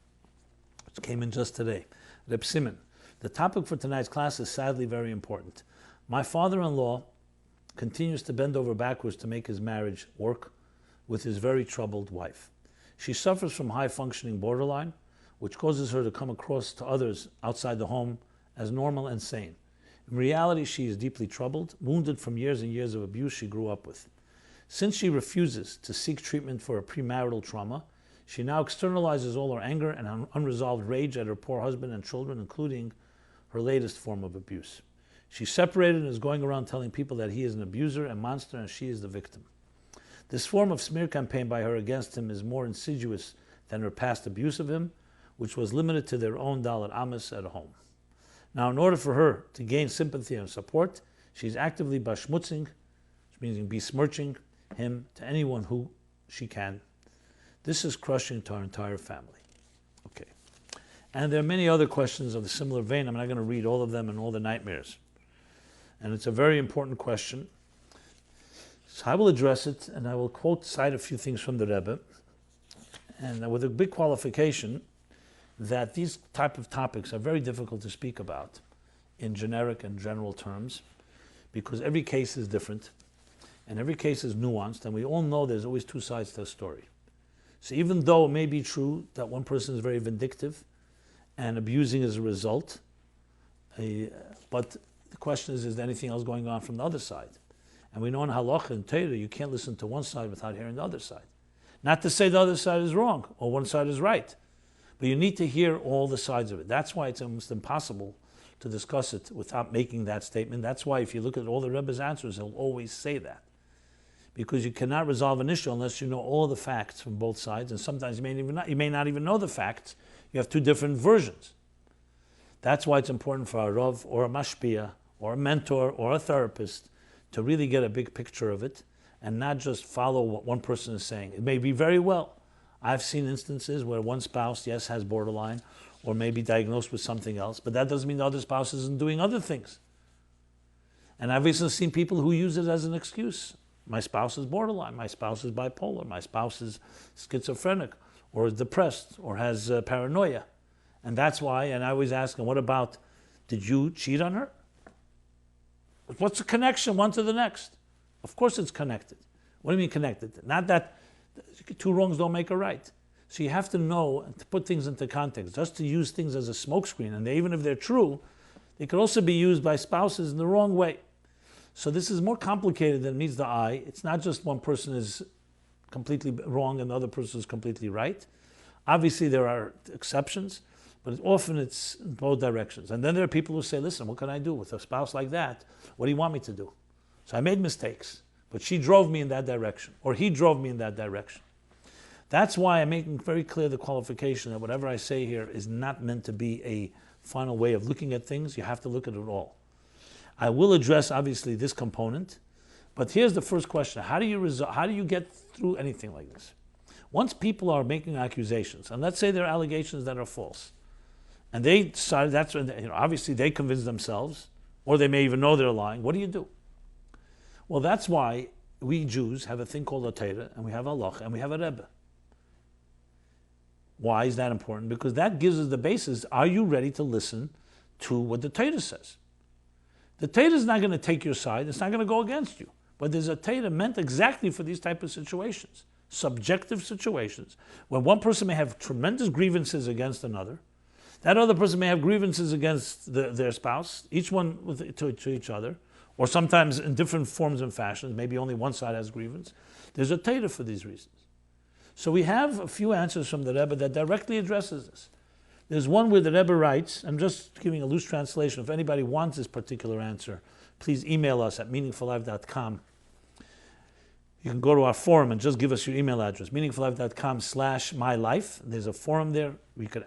which came in just today. Reb Simon, the topic for tonight's class is sadly very important. My father-in-law continues to bend over backwards to make his marriage work with his very troubled wife. She suffers from high-functioning borderline, which causes her to come across to others outside the home as normal and sane. In reality, she is deeply troubled, wounded from years and years of abuse she grew up with. Since she refuses to seek treatment for a premarital trauma, she now externalizes all her anger and unresolved rage at her poor husband and children, including her latest form of abuse. She's separated and is going around telling people that he is an abuser and monster and she is the victim. This form of smear campaign by her against him is more insidious than her past abuse of him, which was limited to their own Dalet Amis at home. Now, in order for her to gain sympathy and support, she's actively bashmutzing, which means besmirching him to anyone who she can. This is crushing to our entire family. Okay. And there are many other questions of a similar vein. I'm not going to read all of them and all the nightmares. And it's a very important question. So I will address it, and I will cite a few things from the Rebbe, and with a big qualification that these type of topics are very difficult to speak about in generic and general terms, because every case is different, and every case is nuanced, and we all know there's always two sides to a story. So even though it may be true that one person is very vindictive and abusing as a result, but the question is there anything else going on from the other side? And we know in Halacha and Torah, you can't listen to one side without hearing the other side. Not to say the other side is wrong or one side is right, but you need to hear all the sides of it. That's why it's almost impossible to discuss it without making that statement. That's why if you look at all the Rebbe's answers, he'll always say that. Because you cannot resolve an issue unless you know all the facts from both sides, and sometimes you may not even know the facts. You have two different versions. That's why it's important for a Rav or a Mashpia or a mentor or a therapist to really get a big picture of it and not just follow what one person is saying. It may be very well. I've seen instances where one spouse, yes, has borderline or may be diagnosed with something else, but that doesn't mean the other spouse isn't doing other things. And I've recently seen people who use it as an excuse. My spouse is borderline, my spouse is bipolar, my spouse is schizophrenic or is depressed or has paranoia. And that's why, and I always ask them, what about, did you cheat on her? What's the connection one to the next? Of course it's connected. What do you mean connected? Not that two wrongs don't make a right. So you have to know and to put things into context. Just to use things as a smokescreen, and even if they're true, they could also be used by spouses in the wrong way. So this is more complicated than meets the eye. It's not just one person is completely wrong and the other person is completely right. Obviously there are exceptions, but often it's in both directions. And then there are people who say, listen, what can I do with a spouse like that? What do you want me to do? So I made mistakes, but she drove me in that direction, or he drove me in that direction. That's why I'm making very clear the qualification that whatever I say here is not meant to be a final way of looking at things. You have to look at it all. I will address, obviously, this component, but here's the first question. How do you get through anything like this? Once people are making accusations, and let's say they're allegations that are false, and they decide that's when, obviously they convince themselves, or they may even know they're lying, what do you do? Well, that's why we Jews have a thing called a Torah, and we have a Halacha, and we have a Rebbe. Why is that important? Because that gives us the basis. Are you ready to listen to what the Torah says? The Torah is not going to take your side. It's not going to go against you. But there's a Torah meant exactly for these type of situations, subjective situations, where one person may have tremendous grievances against another. That other person may have grievances against their spouse, each one to each other, or sometimes in different forms and fashions. Maybe only one side has grievance. There's a Torah for these reasons. So we have a few answers from the Rebbe that directly addresses this. There's one where the Rebbe writes, I'm just giving a loose translation. If anybody wants this particular answer, please email us at meaningfullife.com. You can go to our forum and just give us your email address, meaningfullife.com/MyLife. There's a forum there. We could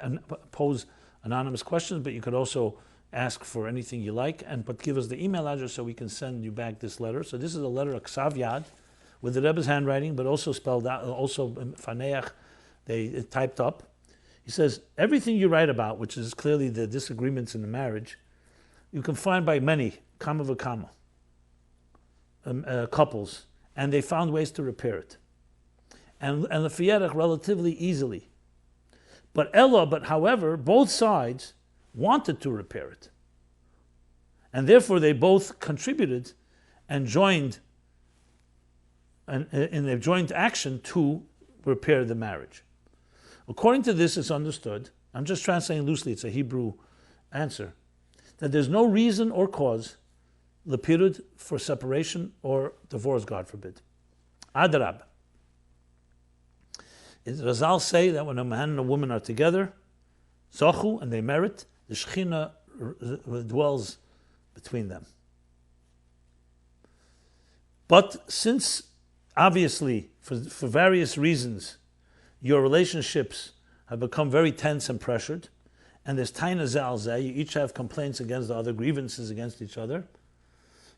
pose anonymous questions, but you could also ask for anything you like, but give us the email address so we can send you back this letter. So this is a letter, a Ksav Yad, with the Rebbe's handwriting, but also spelled out, also Faneach, they typed up. He says, everything you write about, which is clearly the disagreements in the marriage, you can find by many, kama v'kama, couples, and they found ways to repair it. And the Fiyerach relatively easily. But however, both sides wanted to repair it. And therefore they both contributed and joined in their joint action to repair the marriage. According to this, it's understood, I'm just translating loosely, it's a Hebrew answer, that there's no reason or cause, lepirud, for separation or divorce, God forbid. Adrab. Razal say that when a man and a woman are together, zochu, and they merit, the Shechina dwells between them. But since, obviously, for various reasons, your relationships have become very tense and pressured, and there's taina zeh al zeh, you each have complaints against the other, grievances against each other.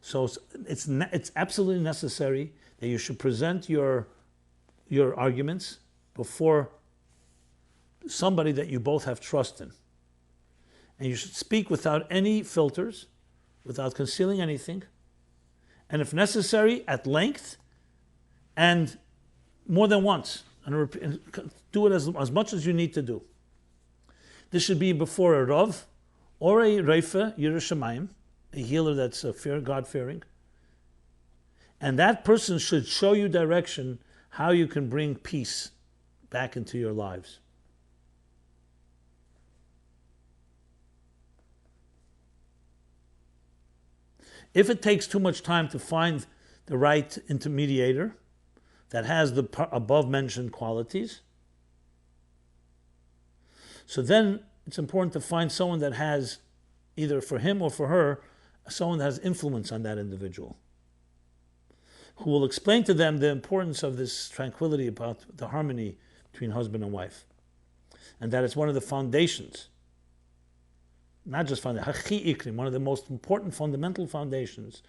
So it's absolutely necessary that you should present your arguments before somebody that you both have trust in. And you should speak without any filters, without concealing anything, and if necessary, at length, and more than once. And do it as much as you need to do. This should be before a Rav, or a Reifa, Yireh Shamayim, a healer that's God-fearing. And that person should show you direction how you can bring peace back into your lives. If it takes too much time to find the right intermediator that has the above-mentioned qualities, so then it's important to find someone that has, either for him or for her, someone that has influence on that individual, who will explain to them the importance of this tranquility about the harmony between husband and wife, and that it's one of the foundations, not just foundation, one of the most important fundamental foundations,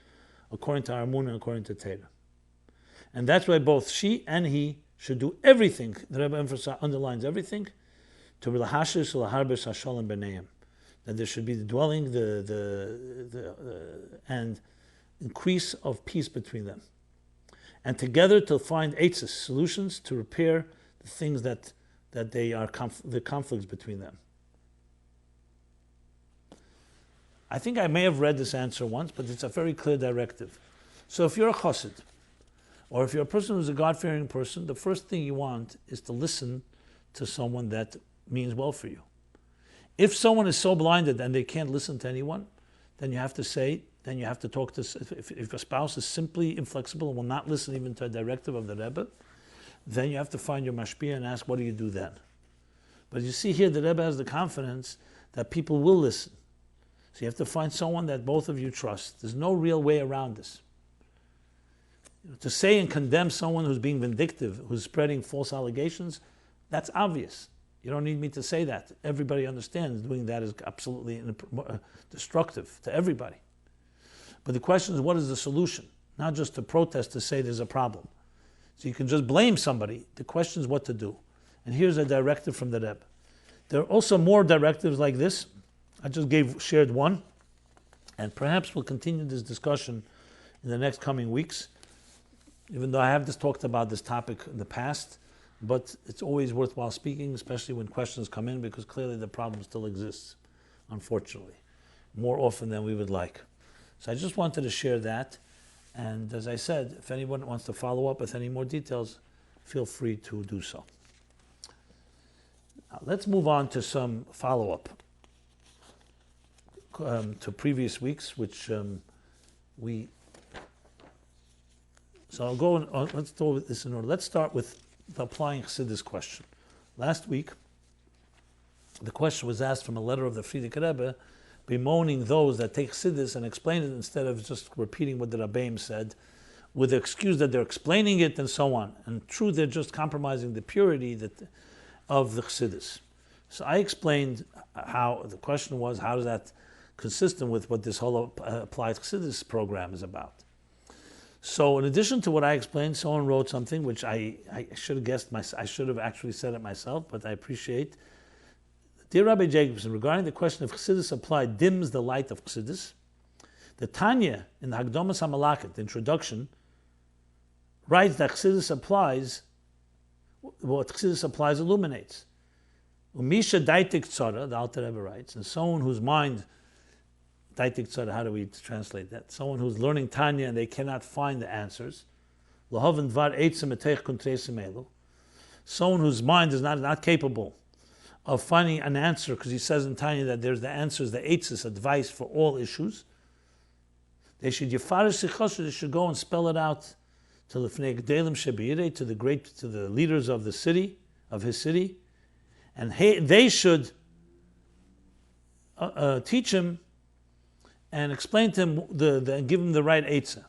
according to our Amunah, according to Torah. And that's why both she and he should do everything, the Rebbe underlines everything, to Lahashis Laharbesh Hashalom B'neim, that there should be the dwelling, and increase of peace between them, and together to find eitzes, solutions to repair the things that they are the conflicts between them. I think I may have read this answer once, but it's a very clear directive. So if you're a chassid, or if you're a person who's a God-fearing person, the first thing you want is to listen to someone that means well for you. If someone is so blinded and they can't listen to anyone, then you have to talk to, if a spouse is simply inflexible and will not listen even to a directive of the Rebbe, then you have to find your mashpia and ask, what do you do then? But you see here, the Rebbe has the confidence that people will listen. So you have to find someone that both of you trust. There's no real way around this. To say and condemn someone who's being vindictive, who's spreading false allegations, that's obvious. You don't need me to say that. Everybody understands doing that is absolutely destructive to everybody. But the question is, what is the solution? Not just to protest to say there's a problem. So you can just blame somebody. The question is what to do. And here's a directive from the Rebbe. There are also more directives like this. I just shared one, and perhaps we'll continue this discussion in the next coming weeks, even though I have talked about this topic in the past, but it's always worthwhile speaking, especially when questions come in, because clearly the problem still exists, unfortunately, more often than we would like. So I just wanted to share that, and as I said, if anyone wants to follow up with any more details, feel free to do so. Now, let's move on to some follow-up to previous weeks, which so I'll go and let's do with this in order. Let's start with the Applying Chassidus Question. Last week, the question was asked from a letter of the Frierdiker Rebbe, bemoaning those that take Chassidus and explain it instead of just repeating what the Rabbeim said, with the excuse that they're explaining it and so on. And true, they're just compromising the purity of the Chassidus. So I explained how the question was, how does that consistent with what this whole Applied Chassidus program is about. So in addition to what I explained, someone wrote something which I should have guessed, I should have actually said it myself, but I appreciate. Dear Rabbi Jacobson, regarding the question if Chassidus Applied dims the light of Chassidus, the Tanya in the Hagdomas HaMalakot, the introduction, writes that Chassidus applies what Chassidus applies illuminates. Umisha daitik tzara, the Alter Rebbe writes, and someone whose mind, daitik tzara, how do we translate that? Someone who's learning Tanya and they cannot find the answers. Lahavin dvar eitzim etech kuntresim elu. Someone whose mind is not capable of finding an answer, because he says in Tanya that there's the answers, the eitzis, advice for all issues. They should yefarish sichos, they should go and spell it out to the Gdelim Shebirei, to the leaders of the city, of his city, and they should teach him and explain to him and give him the right eitzah.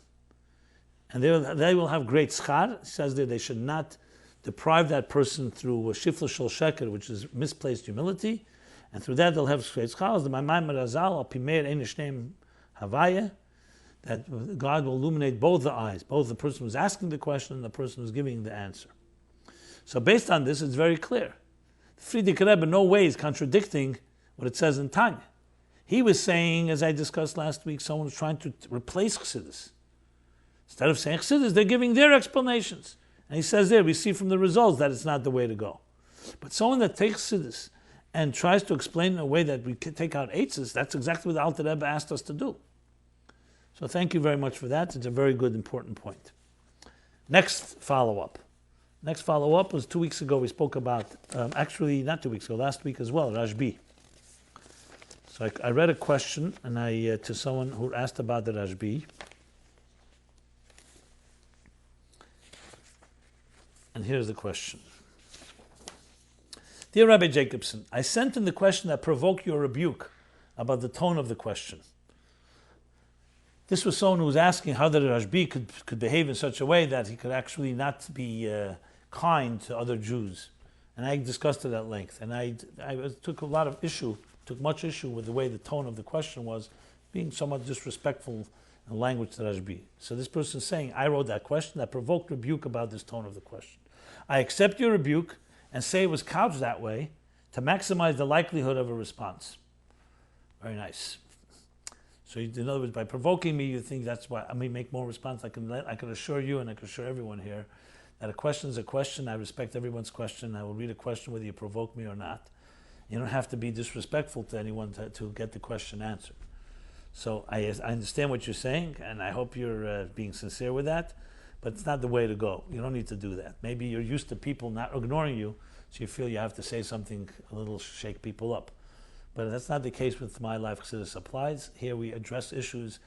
And they will have great schar. It says there they should not deprive that person through shifla shel sheker, which is misplaced humility, and through that they'll have schals. The Maimon Razal al Pimeir Einish Name Havaya, that God will illuminate both the eyes, both the person who's asking the question and the person who's giving the answer. So based on this, it's very clear. Frierdiker Rebbe in no way is contradicting what it says in Tanya. He was saying, as I discussed last week, someone was trying to replace Chassidus. Instead of saying Chassidus, they're giving their explanations. And he says there, we see from the results that it's not the way to go. But someone that takes Chassidus and tries to explain in a way that we can take out eitzes, that's exactly what the Alter Rebbe asked us to do. So thank you very much for that. It's a very good, important point. Next follow-up. Next follow-up was 2 weeks ago. We spoke about, actually not 2 weeks ago, last week as well, Rashbi. So I read a question and to someone who asked about the Rashbi. And here's the question. Dear Rabbi Jacobson, I sent in the question that provoked your rebuke about the tone of the question. This was someone who was asking how the Rashbi could behave in such a way that he could actually not be kind to other Jews. And I discussed it at length. And I took much issue with the way the tone of the question was, being somewhat disrespectful in language to Rashbi. So this person is saying, I wrote that question that provoked rebuke about this tone of the question. I accept your rebuke and say it was couched that way to maximize the likelihood of a response. Very nice. So in other words, by provoking me, you think that's why I may make more response. I can assure you and I can assure everyone here that a question is a question. I respect everyone's question. I will read a question whether you provoke me or not. You don't have to be disrespectful to anyone to get the question answered. So I understand what you're saying, and I hope you're being sincere with that, but it's not the way to go. You don't need to do that. Maybe you're used to people not ignoring you, so you feel you have to say something a little shake people up. But that's not the case with MyLife Chassidus Applied. Here we address issues.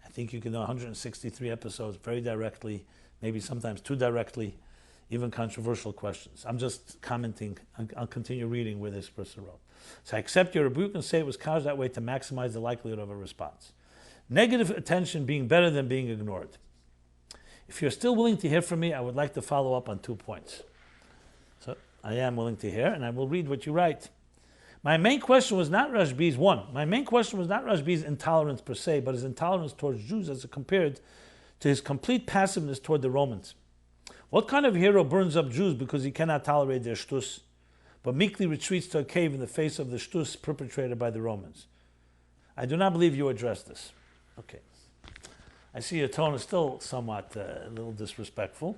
I think you can know 163 episodes very directly, maybe sometimes too directly, even controversial questions. I'm just commenting. I'll continue reading where this person wrote. So I accept your rebuke and say it was couched that way to maximize the likelihood of a response. Negative attention being better than being ignored. If you're still willing to hear from me, I would like to follow up on 2 points. So I am willing to hear, and I will read what you write. My main question was not Rashbi's intolerance per se, but his intolerance towards Jews as compared to his complete passiveness toward the Romans. What kind of hero burns up Jews because he cannot tolerate their shtus, but meekly retreats to a cave in the face of the shtus perpetrated by the Romans? I do not believe you addressed this. Okay. I see your tone is still somewhat a little disrespectful,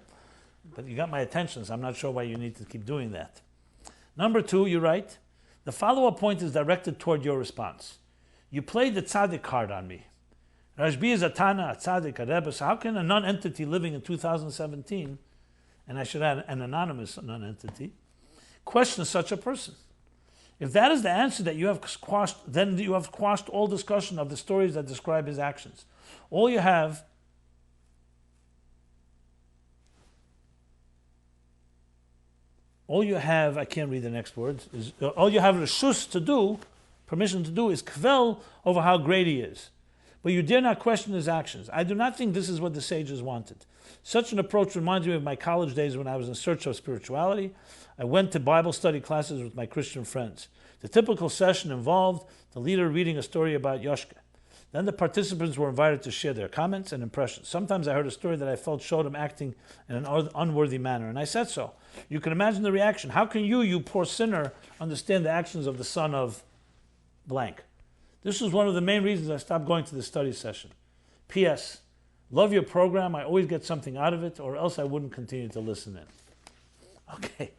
but you got my attention, so I'm not sure why you need to keep doing that. Number 2, you write, the follow-up point is directed toward your response. You played the tzaddik card on me. Rashbi is a Tana, a tzaddik, a Rebbe, so how can a non-entity living in 2017, and I should add an anonymous non-entity, question such a person? If that is the answer that you have quashed, then you have quashed all discussion of the stories that describe his actions. All you have I can't read the next words, all you have reshus to do, permission to do, is kvel over how great he is. But you dare not question his actions. I do not think this is what the sages wanted. Such an approach reminds me of my college days when I was in search of spirituality. I went to Bible study classes with my Christian friends. The typical session involved the leader reading a story about Yoshka. Then the participants were invited to share their comments and impressions. Sometimes I heard a story that I felt showed him acting in an unworthy manner, and I said so. You can imagine the reaction. How can you poor sinner, understand the actions of the son of blank? This was one of the main reasons I stopped going to the study session. P.S. Love your program. I always get something out of it, or else I wouldn't continue to listen in. Okay.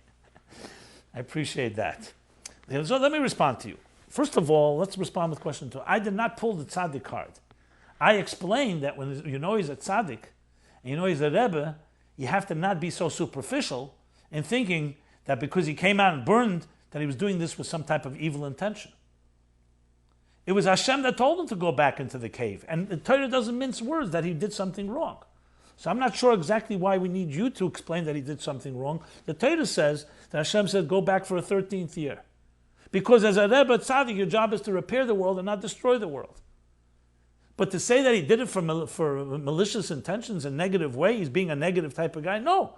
I appreciate that. So let me respond to you. First of all, let's respond with question 2. I did not pull the tzaddik card. I explained that when you know he's a tzaddik, and you know he's a Rebbe, you have to not be so superficial in thinking that because he came out and burned, that he was doing this with some type of evil intention. It was Hashem that told him to go back into the cave. And the Torah doesn't mince words that he did something wrong. So I'm not sure exactly why we need you to explain that he did something wrong. The Torah says that Hashem said, go back for a 13th year. Because as a Rebbe tzaddik, your job is to repair the world and not destroy the world. But to say that he did it for malicious intentions, a negative way, he's being a negative type of guy, no.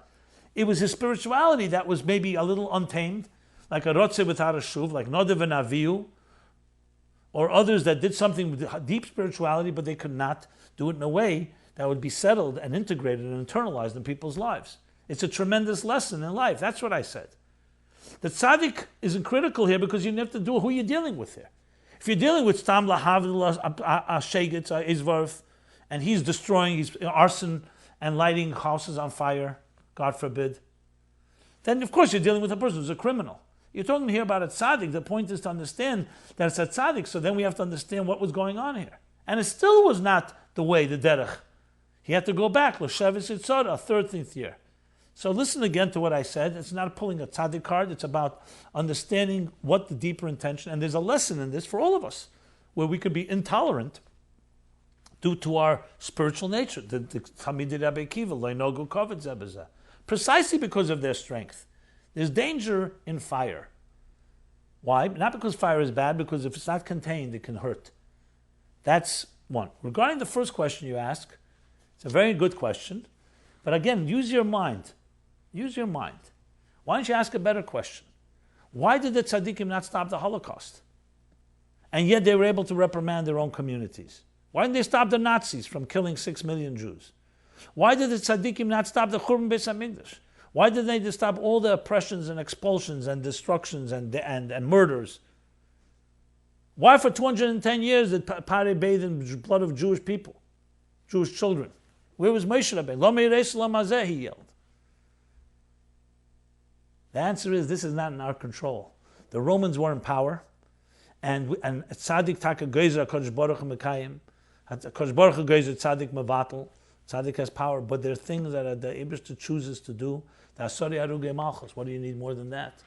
It was his spirituality that was maybe a little untamed, like a Rotze without a Shuv, like Nodev and Avihu, or others that did something with deep spirituality, but they could not do it in a way that would be settled and integrated and internalized in people's lives. It's a tremendous lesson in life. That's what I said. The tzaddik isn't critical here because you have to do who you're dealing with here. If you're dealing with Stam Lahavdil Shegitz Izvarf, and he's destroying, he's arson and lighting houses on fire, God forbid, then of course you're dealing with a person who's a criminal. You're talking here about a tzaddik. The point is to understand that it's a tzaddik, so then we have to understand what was going on here. And it still was not the way, the derech. He had to go back, L'Shevis Yitzod, a 13th year. So listen again to what I said. It's not pulling a tzaddik card. It's about understanding what the deeper intention, and there's a lesson in this for all of us, where we could be intolerant due to our spiritual nature. The Talmidei Rabbi Akiva, Lo Nogu Koved Zeh B'zeh. Precisely because of their strength. There's danger in fire. Why? Not because fire is bad, because if it's not contained, it can hurt. That's one. Regarding the first question you ask, it's a very good question. But again, use your mind. Use your mind. Why don't you ask a better question? Why did the tzaddikim not stop the Holocaust? And yet they were able to reprimand their own communities. Why didn't they stop the Nazis from killing 6 million Jews? Why did the tzaddikim not stop the Churban Beis HaMikdash? Why did they stop all the oppressions and expulsions and destructions and murders? Why for 210 years did Pare bathe in blood of Jewish people, Jewish children? Where was Moshe Rabbeinu? Lo me'ires lo mazeh, he yelled. The answer is, this is not in our control. The Romans were in power, and tzaddik taka geizer HaKadosh Baruch Hu mekayim. HaKadosh Baruch Hu geizer tzaddik mevatel. Tzaddik has power, but there are things that the Eibishter chooses to do. The Asari Arugei Malchus. What do you need more than that?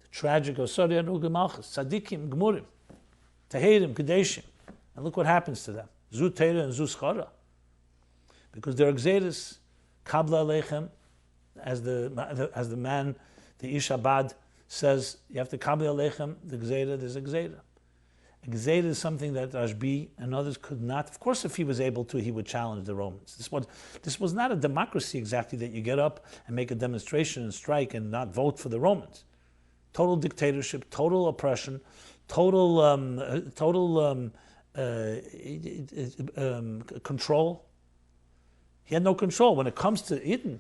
The tragic Asari Arugei Malchus. Tzaddikim, Gmurim, Tehirim, Kadeshim. And look what happens to them. Zu Teira and Zu Schara. Because they're Gzeiris, Kabla Aleichem, as the man, the Ish Abad says, you have to Kabla Aleichem, the Gzeira, there's a Gzeira. Yesod is something that Rashbi and others could not. Of course, if he was able to, he would challenge the Romans. This was not a democracy exactly that you get up and make a demonstration and strike and not vote for the Romans. Total dictatorship, total oppression, total control. He had no control. When it comes to Eden,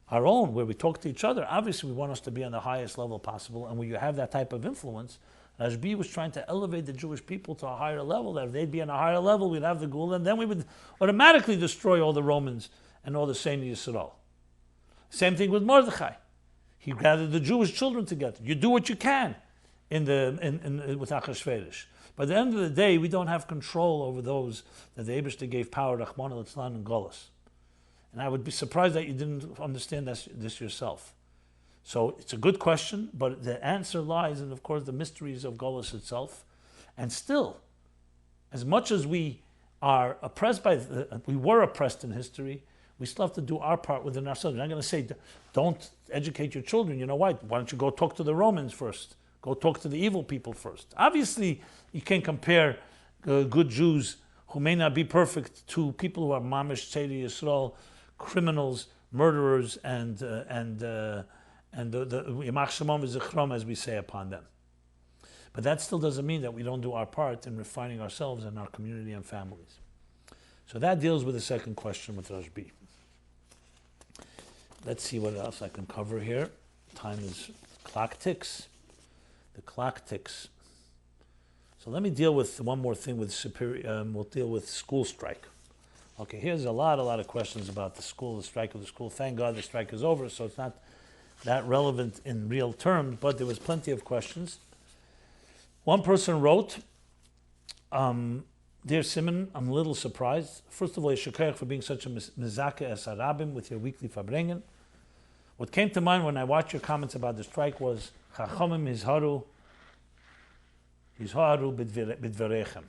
our own, where we talk to each other, obviously we want us to be on the highest level possible, and when you have that type of influence, Rashbi was trying to elevate the Jewish people to a higher level, that if they'd be on a higher level, we'd have the Gula, and then we would automatically destroy all the Romans and all the Seni Yisrael. Same thing with Mordechai. He gathered the Jewish children together. You do what you can with Achashverosh. But at the end of the day, we don't have control over those that the Eibishter gave power, Rachmana Litzlan and Golos. And I would be surprised that you didn't understand this yourself. So it's a good question, but the answer lies in, of course, the mysteries of Golos itself. And still, as much as we are oppressed we were oppressed in history, we still have to do our part within ourselves. You're not going to say, don't educate your children. You know why? Why don't you go talk to the Romans first? Go talk to the evil people first. Obviously, you can't compare good Jews who may not be perfect to people who are mamish tzedei Yisrael, criminals, murderers, and the Yimach Shemam v'Zichrom, as we say upon them. But that still doesn't mean that we don't do our part in refining ourselves and our community and families. So that deals with the second question with Rashbi. Let's see what else I can cover here. Clock ticks. The clock ticks. So let me deal with one more thing with we'll deal with school strike. Okay, here's a lot of questions about the strike of the school. Thank God the strike is over, so it's not that relevant in real terms, but there was plenty of questions. One person wrote, Dear Simon, I'm a little surprised. First of all, Yeshakayach for being such a mizake es harabim with your weekly fabrengen. What came to mind when I watched your comments about the strike was Chachamim hizharu bidverechem.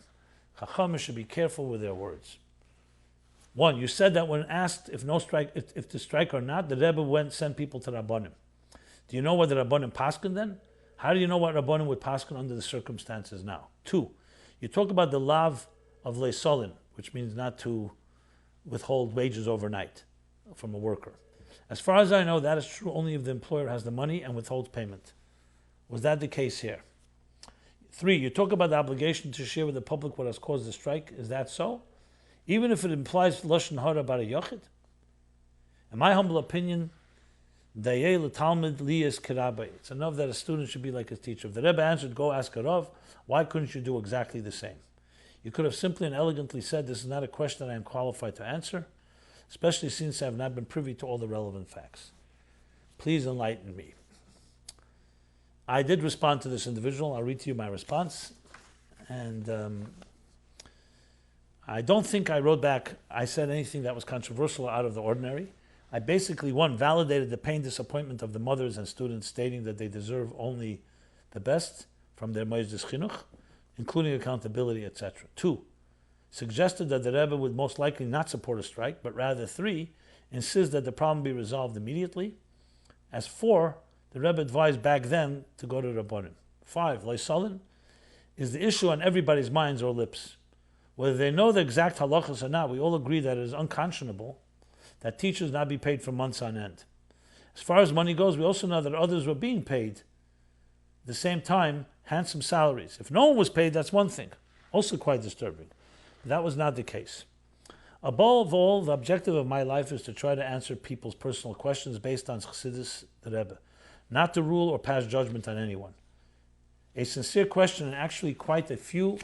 Chachamim should be careful with their words. One, you said that when asked if to strike or not, the Rebbe sent people to Rabbanim. Do you know what the Rabbanim paskin then? How do you know what Rabbanim would paskin under the circumstances now? Two, you talk about the lav of leisolin, which means not to withhold wages overnight from a worker. As far as I know, that is true only if the employer has the money and withholds payment. Was that the case here? 3, you talk about the obligation to share with the public what has caused the strike. Is that so? Even if it implies lashon hara about a yochid? In my humble opinion, it's enough that a student should be like his teacher. If the Rebbe answered, go ask a Rav, why couldn't you do exactly the same? You could have simply and elegantly said, this is not a question I am qualified to answer, especially since I have not been privy to all the relevant facts. Please enlighten me. I did respond to this individual. I'll read to you my response. And I don't think I wrote back, I said anything that was controversial or out of the ordinary. I basically, 1, validated the pain disappointment of the mothers and students, stating that they deserve only the best from their Moshe Chinuch, including accountability, etc. 2, suggested that the Rebbe would most likely not support a strike, but rather 3, insist that the problem be resolved immediately. As 4, the Rebbe advised back then to go to Rabbanim. 5, Leisalin is the issue on everybody's minds or lips. Whether they know the exact halachas or not, we all agree that it is unconscionable that teachers not be paid for months on end. As far as money goes, we also know that others were being paid at the same time handsome salaries. If no one was paid, that's one thing, also quite disturbing. That was not the case. Above all, the objective of MyLife is to try to answer people's personal questions based on Chassidus, the Rebbe, not to rule or pass judgment on anyone. A sincere question, and actually quite a few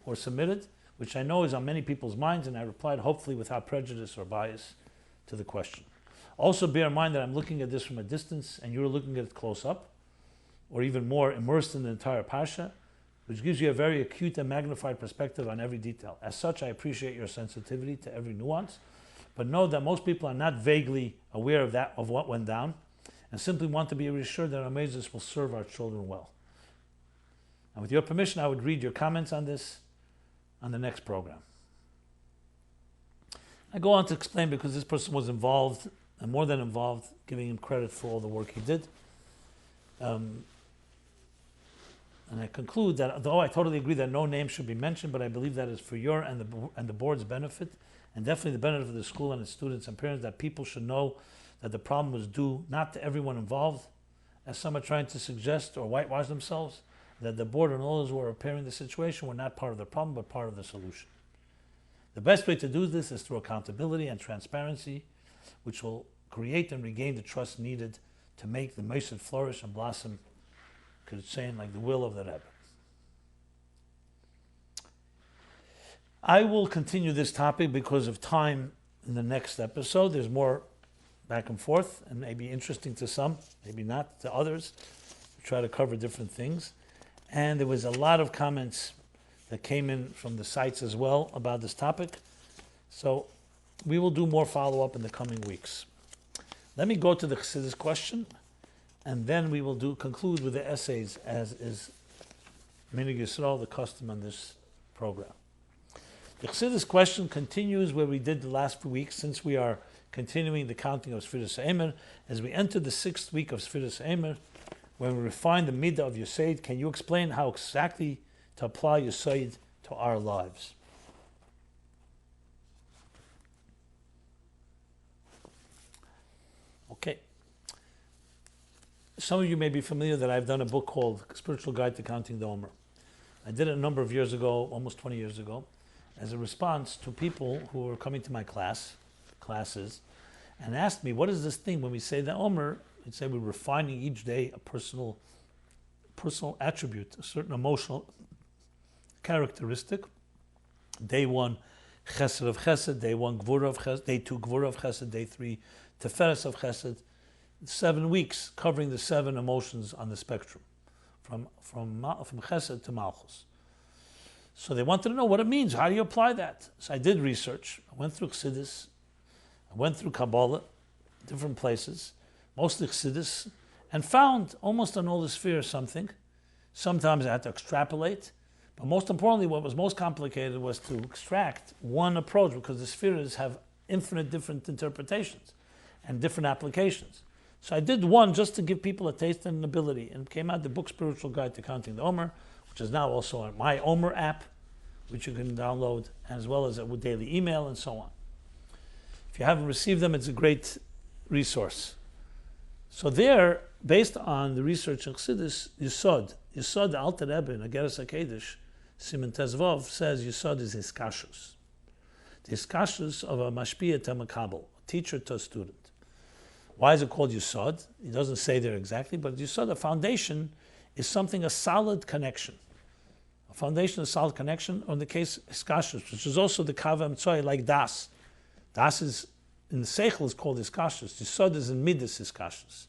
were submitted, which I know is on many people's minds, and I replied hopefully without prejudice or bias to the question. Also bear in mind that I'm looking at this from a distance and you're looking at it close up, or even more immersed in the entire Pasha, which gives you a very acute and magnified perspective on every detail. As such, I appreciate your sensitivity to every nuance, but know that most people are not vaguely aware of what went down, and simply want to be reassured that our Moses will serve our children well. And with your permission, I would read your comments on this on the next program. I go on to explain because this person was involved, and more than involved, giving him credit for all the work he did. And I conclude that, though I totally agree that no name should be mentioned, but I believe that is for your and the board's benefit, and definitely the benefit of the school and its students and parents, that people should know that the problem was due not to everyone involved, as some are trying to suggest or whitewash themselves, that the board and all those who are repairing the situation were not part of the problem, but part of the solution. The best way to do this is through accountability and transparency, which will create and regain the trust needed to make the Yesod flourish and blossom, saying like the will of the Rebbe. I will continue this topic because of time in the next episode. There's more back and forth, and maybe interesting to some, maybe not to others. We try to cover different things. And there was a lot of comments that came in from the sites as well about this topic. So we will do more follow-up in the coming weeks. Let me go to the Chassidus question, and then we will conclude with the essays, as is Minig Yisrael, the custom on this program. The Chassidus question continues where we did the last few weeks, since we are continuing the counting of Sfiras Eimer. As we enter the 6th week of Sfiras Eimer, where we refine the midah of Yesod, can you explain how exactly to apply Yesod to our lives? Okay. Some of you may be familiar that I've done a book called Spiritual Guide to Counting the Omer. I did it a number of years ago, almost 20 years ago, as a response to people who were coming to my classes, and asked me, what is this thing when we say the Omer? We'd say we're refining each day a personal attribute, a certain emotional characteristic. Day 1, Chesed of Chesed. Day 1, Gvura of Chesed. Day 2, Gvura of Chesed. Day 3, Teferes of Chesed. 7 weeks covering the 7 emotions on the spectrum, from Chesed to Malchus. So they wanted to know what it means. How do you apply that? So I did research. I went through Chassidus. I went through Kabbalah, different places, mostly Chassidus, and found almost on all the spheres something. Sometimes I had to extrapolate, but most importantly, what was most complicated was to extract one approach, because the spheres have infinite different interpretations and different applications. So I did one just to give people a taste and an ability, and it came out the book Spiritual Guide to Counting the Omer, which is now also on my Omer app, which you can download, as well as with daily email and so on. If you haven't received them, it's a great resource. So there, based on the research in Chassidus, Yesod, the Alter Rebbe in Ageres HaKedesh, Siman Tezvov, says Yesod is hiskashus. The hiskashus of a mashpia temakabel, a teacher to a student. Why is it called Yesod? He doesn't say there exactly, but Yesod, a foundation, is something, a solid connection. A foundation, a solid connection, or in the case hiskashus, which is also the kava mitzvah, like das. Das is, in the seichel, is called hiskashus. Yesod is in midas hiskashus.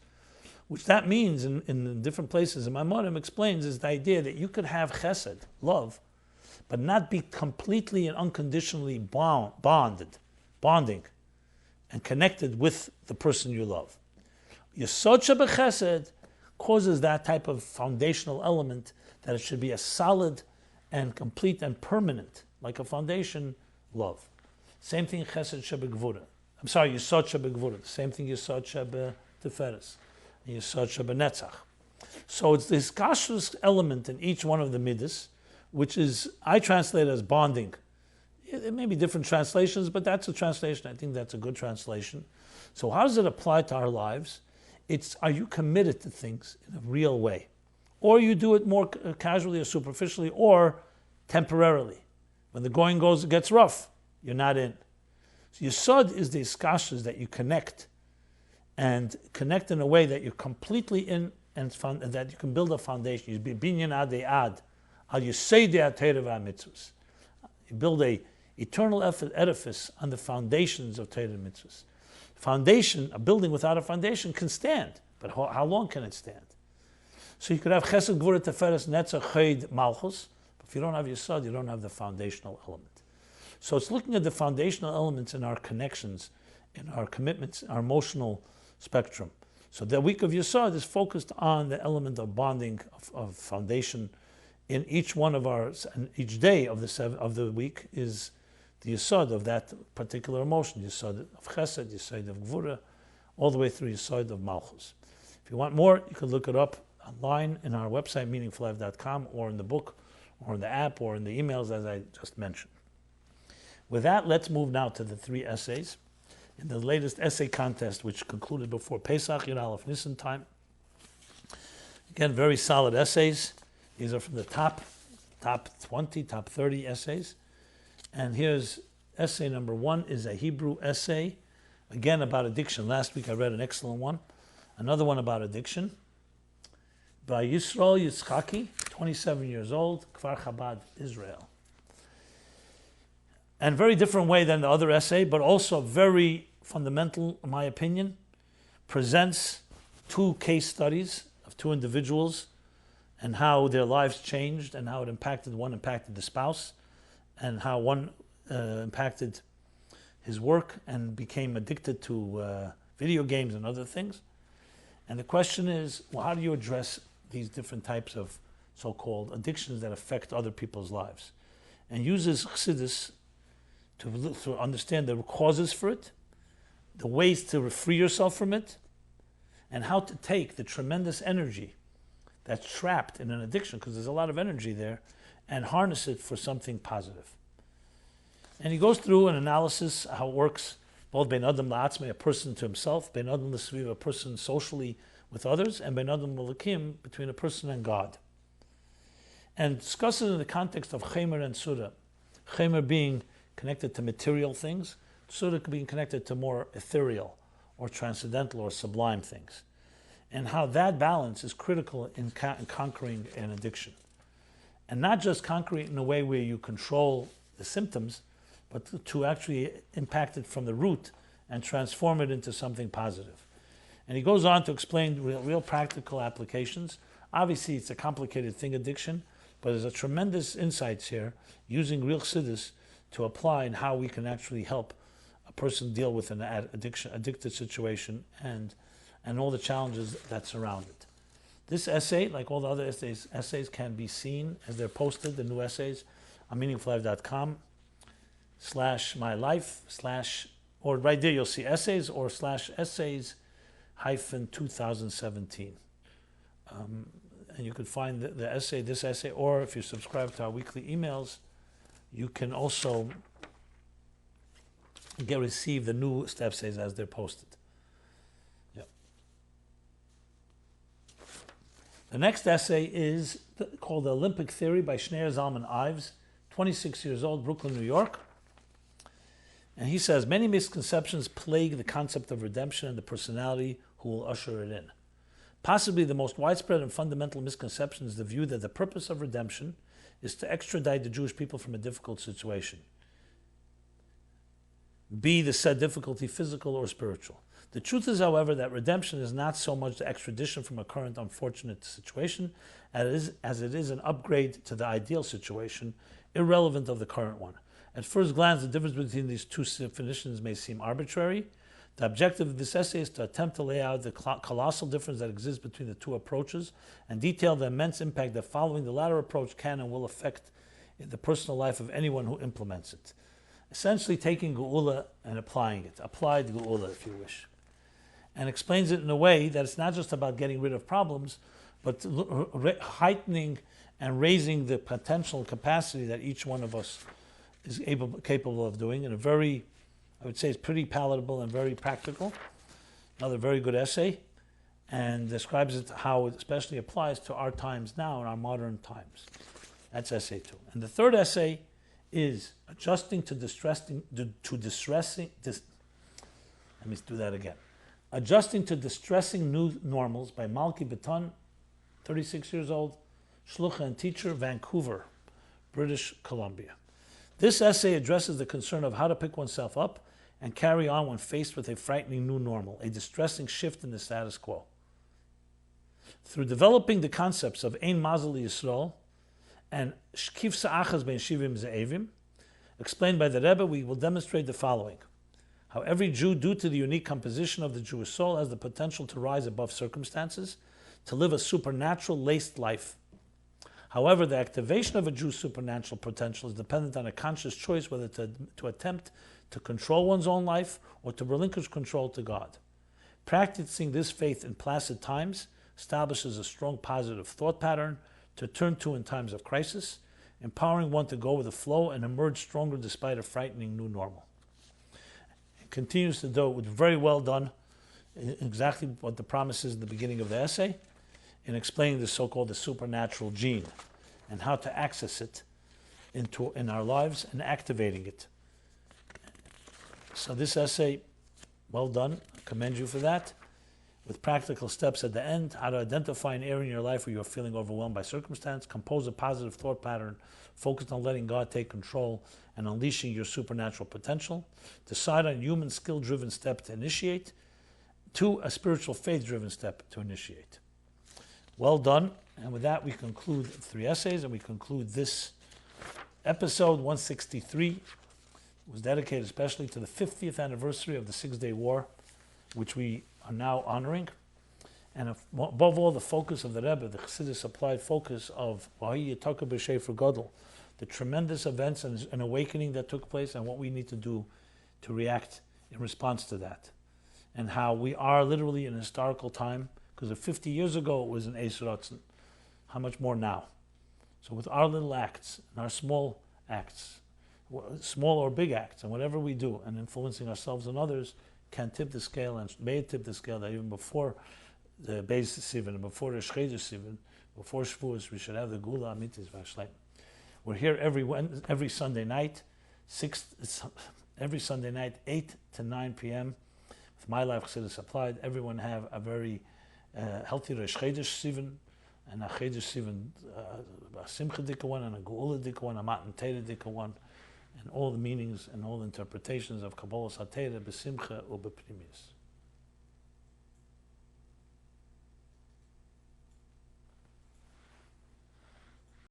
Which that means, in different places, and Maimonim explains, is the idea that you could have chesed, love, but not be completely and unconditionally bonding, and connected with the person you love. Yesod shebechesed causes that type of foundational element, that it should be a solid and complete and permanent, like a foundation, love. Same thing chesed shebegvura. I'm sorry, Yesod shebegvura. The same thing Yesod shebeteferes. Yesod shebenetzach. So it's this kashrus element in each one of the midas, which is, I translate as bonding. It may be different translations, but that's a translation. I think that's a good translation. So how does it apply to our lives? It's, are you committed to things in a real way? Or you do it more casually or superficially or temporarily. When the going gets rough, you're not in. So Yesod is the iskashas that you connect, and connect in a way that you're completely in, and that you can build a foundation. You binyan adei ad, al yesodei ha'torah v'hamitzvos. You build a eternal edifice on the foundations of Torah and mitzvahs. Foundation, a building without a foundation can stand, but how long can it stand? So you could have chesed, gvura, teferes, netzach, chod, malchus, but if you don't have Yesod, you don't have the foundational element. So it's looking at the foundational elements in our connections, in our commitments, our emotional spectrum. So the week of Yesod is focused on the element of bonding, of foundation. In each one of ours, and each day of the week is the Yesod of that particular emotion, Yesod of Chesed, Yesod of Gvura, all the way through Yesod of Malchus. If you want more, you can look it up online in our website, meaningfullife.com, or in the book, or in the app, or in the emails, as I just mentioned. With that, let's move now to the 3 essays. In the latest essay contest, which concluded before Pesach, Yud Aleph Nisan time. Again, very solid essays. These are from the top 20, top 30 essays. And here's essay number 1 is a Hebrew essay, again about addiction. Last week I read an excellent one. Another one about addiction. By Yisrael Yitzchaki, 27 years old, Kfar Chabad, Israel. And very different way than the other essay, but also very fundamental, in my opinion. Presents 2 case studies of 2 individuals and how their lives changed and how it impacted. One impacted the spouse, and how one impacted his work and became addicted to video games and other things. And the question is, well, how do you address these different types of so-called addictions that affect other people's lives? And uses Chassidus to understand the causes for it, the ways to free yourself from it, and how to take the tremendous energy that's trapped in an addiction, because there's a lot of energy there, and harness it for something positive. And he goes through an analysis how it works, both ben adam la'atzmei, a person to himself, ben adam l'sviv, a person socially with others, and ben adam l'elakim, between a person and God. And discusses in the context of chemer and surah. Chemer being connected to material things, surah being connected to more ethereal or transcendental or sublime things. And how that balance is critical in conquering an addiction. And not just conquer it in a way where you control the symptoms, but to actually impact it from the root and transform it into something positive. And he goes on to explain real practical applications. Obviously, it's a complicated thing, addiction, but there's a tremendous insights here using real Chassidus to apply in how we can actually help a person deal with an addicted situation and all the challenges that surround it. This essay, like all the other essays can be seen as they're posted, the new essays, on meaningfullife.com/MyLife/ or right there you'll see essays or /essays-2017. And you can find this essay, or if you subscribe to our weekly emails, you can also receive the new essays as they're posted. The next essay is called The Olympic Theory by Schneur Zalman Ives, 26 years old, Brooklyn, New York. And he says, many misconceptions plague the concept of redemption and the personality who will usher it in. Possibly the most widespread and fundamental misconception is the view that the purpose of redemption is to extradite the Jewish people from a difficult situation, be the said difficulty physical or spiritual. The truth is, however, that redemption is not so much the extradition from a current unfortunate situation as it is an upgrade to the ideal situation, irrelevant of the current one. At first glance, the difference between these two definitions may seem arbitrary. The objective of this essay is to attempt to lay out the colossal difference that exists between the two approaches and detail the immense impact that following the latter approach can and will affect the personal life of anyone who implements it. Essentially taking Geula and applying it, applied Geula if you wish, and explains it in a way that it's not just about getting rid of problems, but heightening and raising the potential capacity that each one of us is capable of doing in a very, I would say it's pretty palatable and very practical. Another very good essay, and describes it how it especially applies to our times now in our modern times. That's essay 2. And the third essay is Adjusting to Distressing New Normals by Malki Beton, 36 years old, Shlucha and teacher, Vancouver, British Columbia. This essay addresses the concern of how to pick oneself up and carry on when faced with a frightening new normal, a distressing shift in the status quo. Through developing the concepts of Ein Mazel Yisrael and Shkif Sa'achas Ben Shivim Ze'evim, explained by the Rebbe, we will demonstrate the following. How every Jew, due to the unique composition of the Jewish soul, has the potential to rise above circumstances, to live a supernatural laced life. However, the activation of a Jew's supernatural potential is dependent on a conscious choice whether to attempt to control one's own life or to relinquish control to God. Practicing this faith in placid times establishes a strong positive thought pattern to turn to in times of crisis, empowering one to go with the flow and emerge stronger despite a frightening new normal. It continues to do it very well done, exactly what the promise is in the beginning of the essay, in explaining the so-called the supernatural gene and how to access it in our lives and activating it. So this essay, well done, I commend you for that, with practical steps at the end, how to identify an area in your life where you're feeling overwhelmed by circumstance, compose a positive thought pattern, focused on letting God take control and unleashing your supernatural potential, decide on a human skill-driven step to initiate, 2, a spiritual faith-driven step to initiate. Well done, and with that we conclude 3 essays, and we conclude this episode 163. It was dedicated especially to the 50th anniversary of the 6-Day War, which we are now honoring. And above all, the focus of the Rebbe, the Chassidus Applied focus of the tremendous events and an awakening that took place and what we need to do to react in response to that. And how we are literally in a historical time, because if 50 years ago it was an Eis Ratzon, how much more now? So with our little acts, and our small acts, small or big acts, and whatever we do, and influencing ourselves and others, can tip the scale, and may tip the scale that even before the Beis Sivan, and before the Chodesh Sivan, before Shavuos, we should have the Gula Amitis Vashleim. We're here every Sunday night, 8 to 9 p.m. with MyLife Chassidus Applied. Everyone have a very healthy Rosh Sivan, and a Chodesh Sivan, a Simcha Dika one, and a Geula Dika one, a Matan Teda Dika one, and all the meanings and all the interpretations of Kabbalah Satera, Besimcha or Beprimis.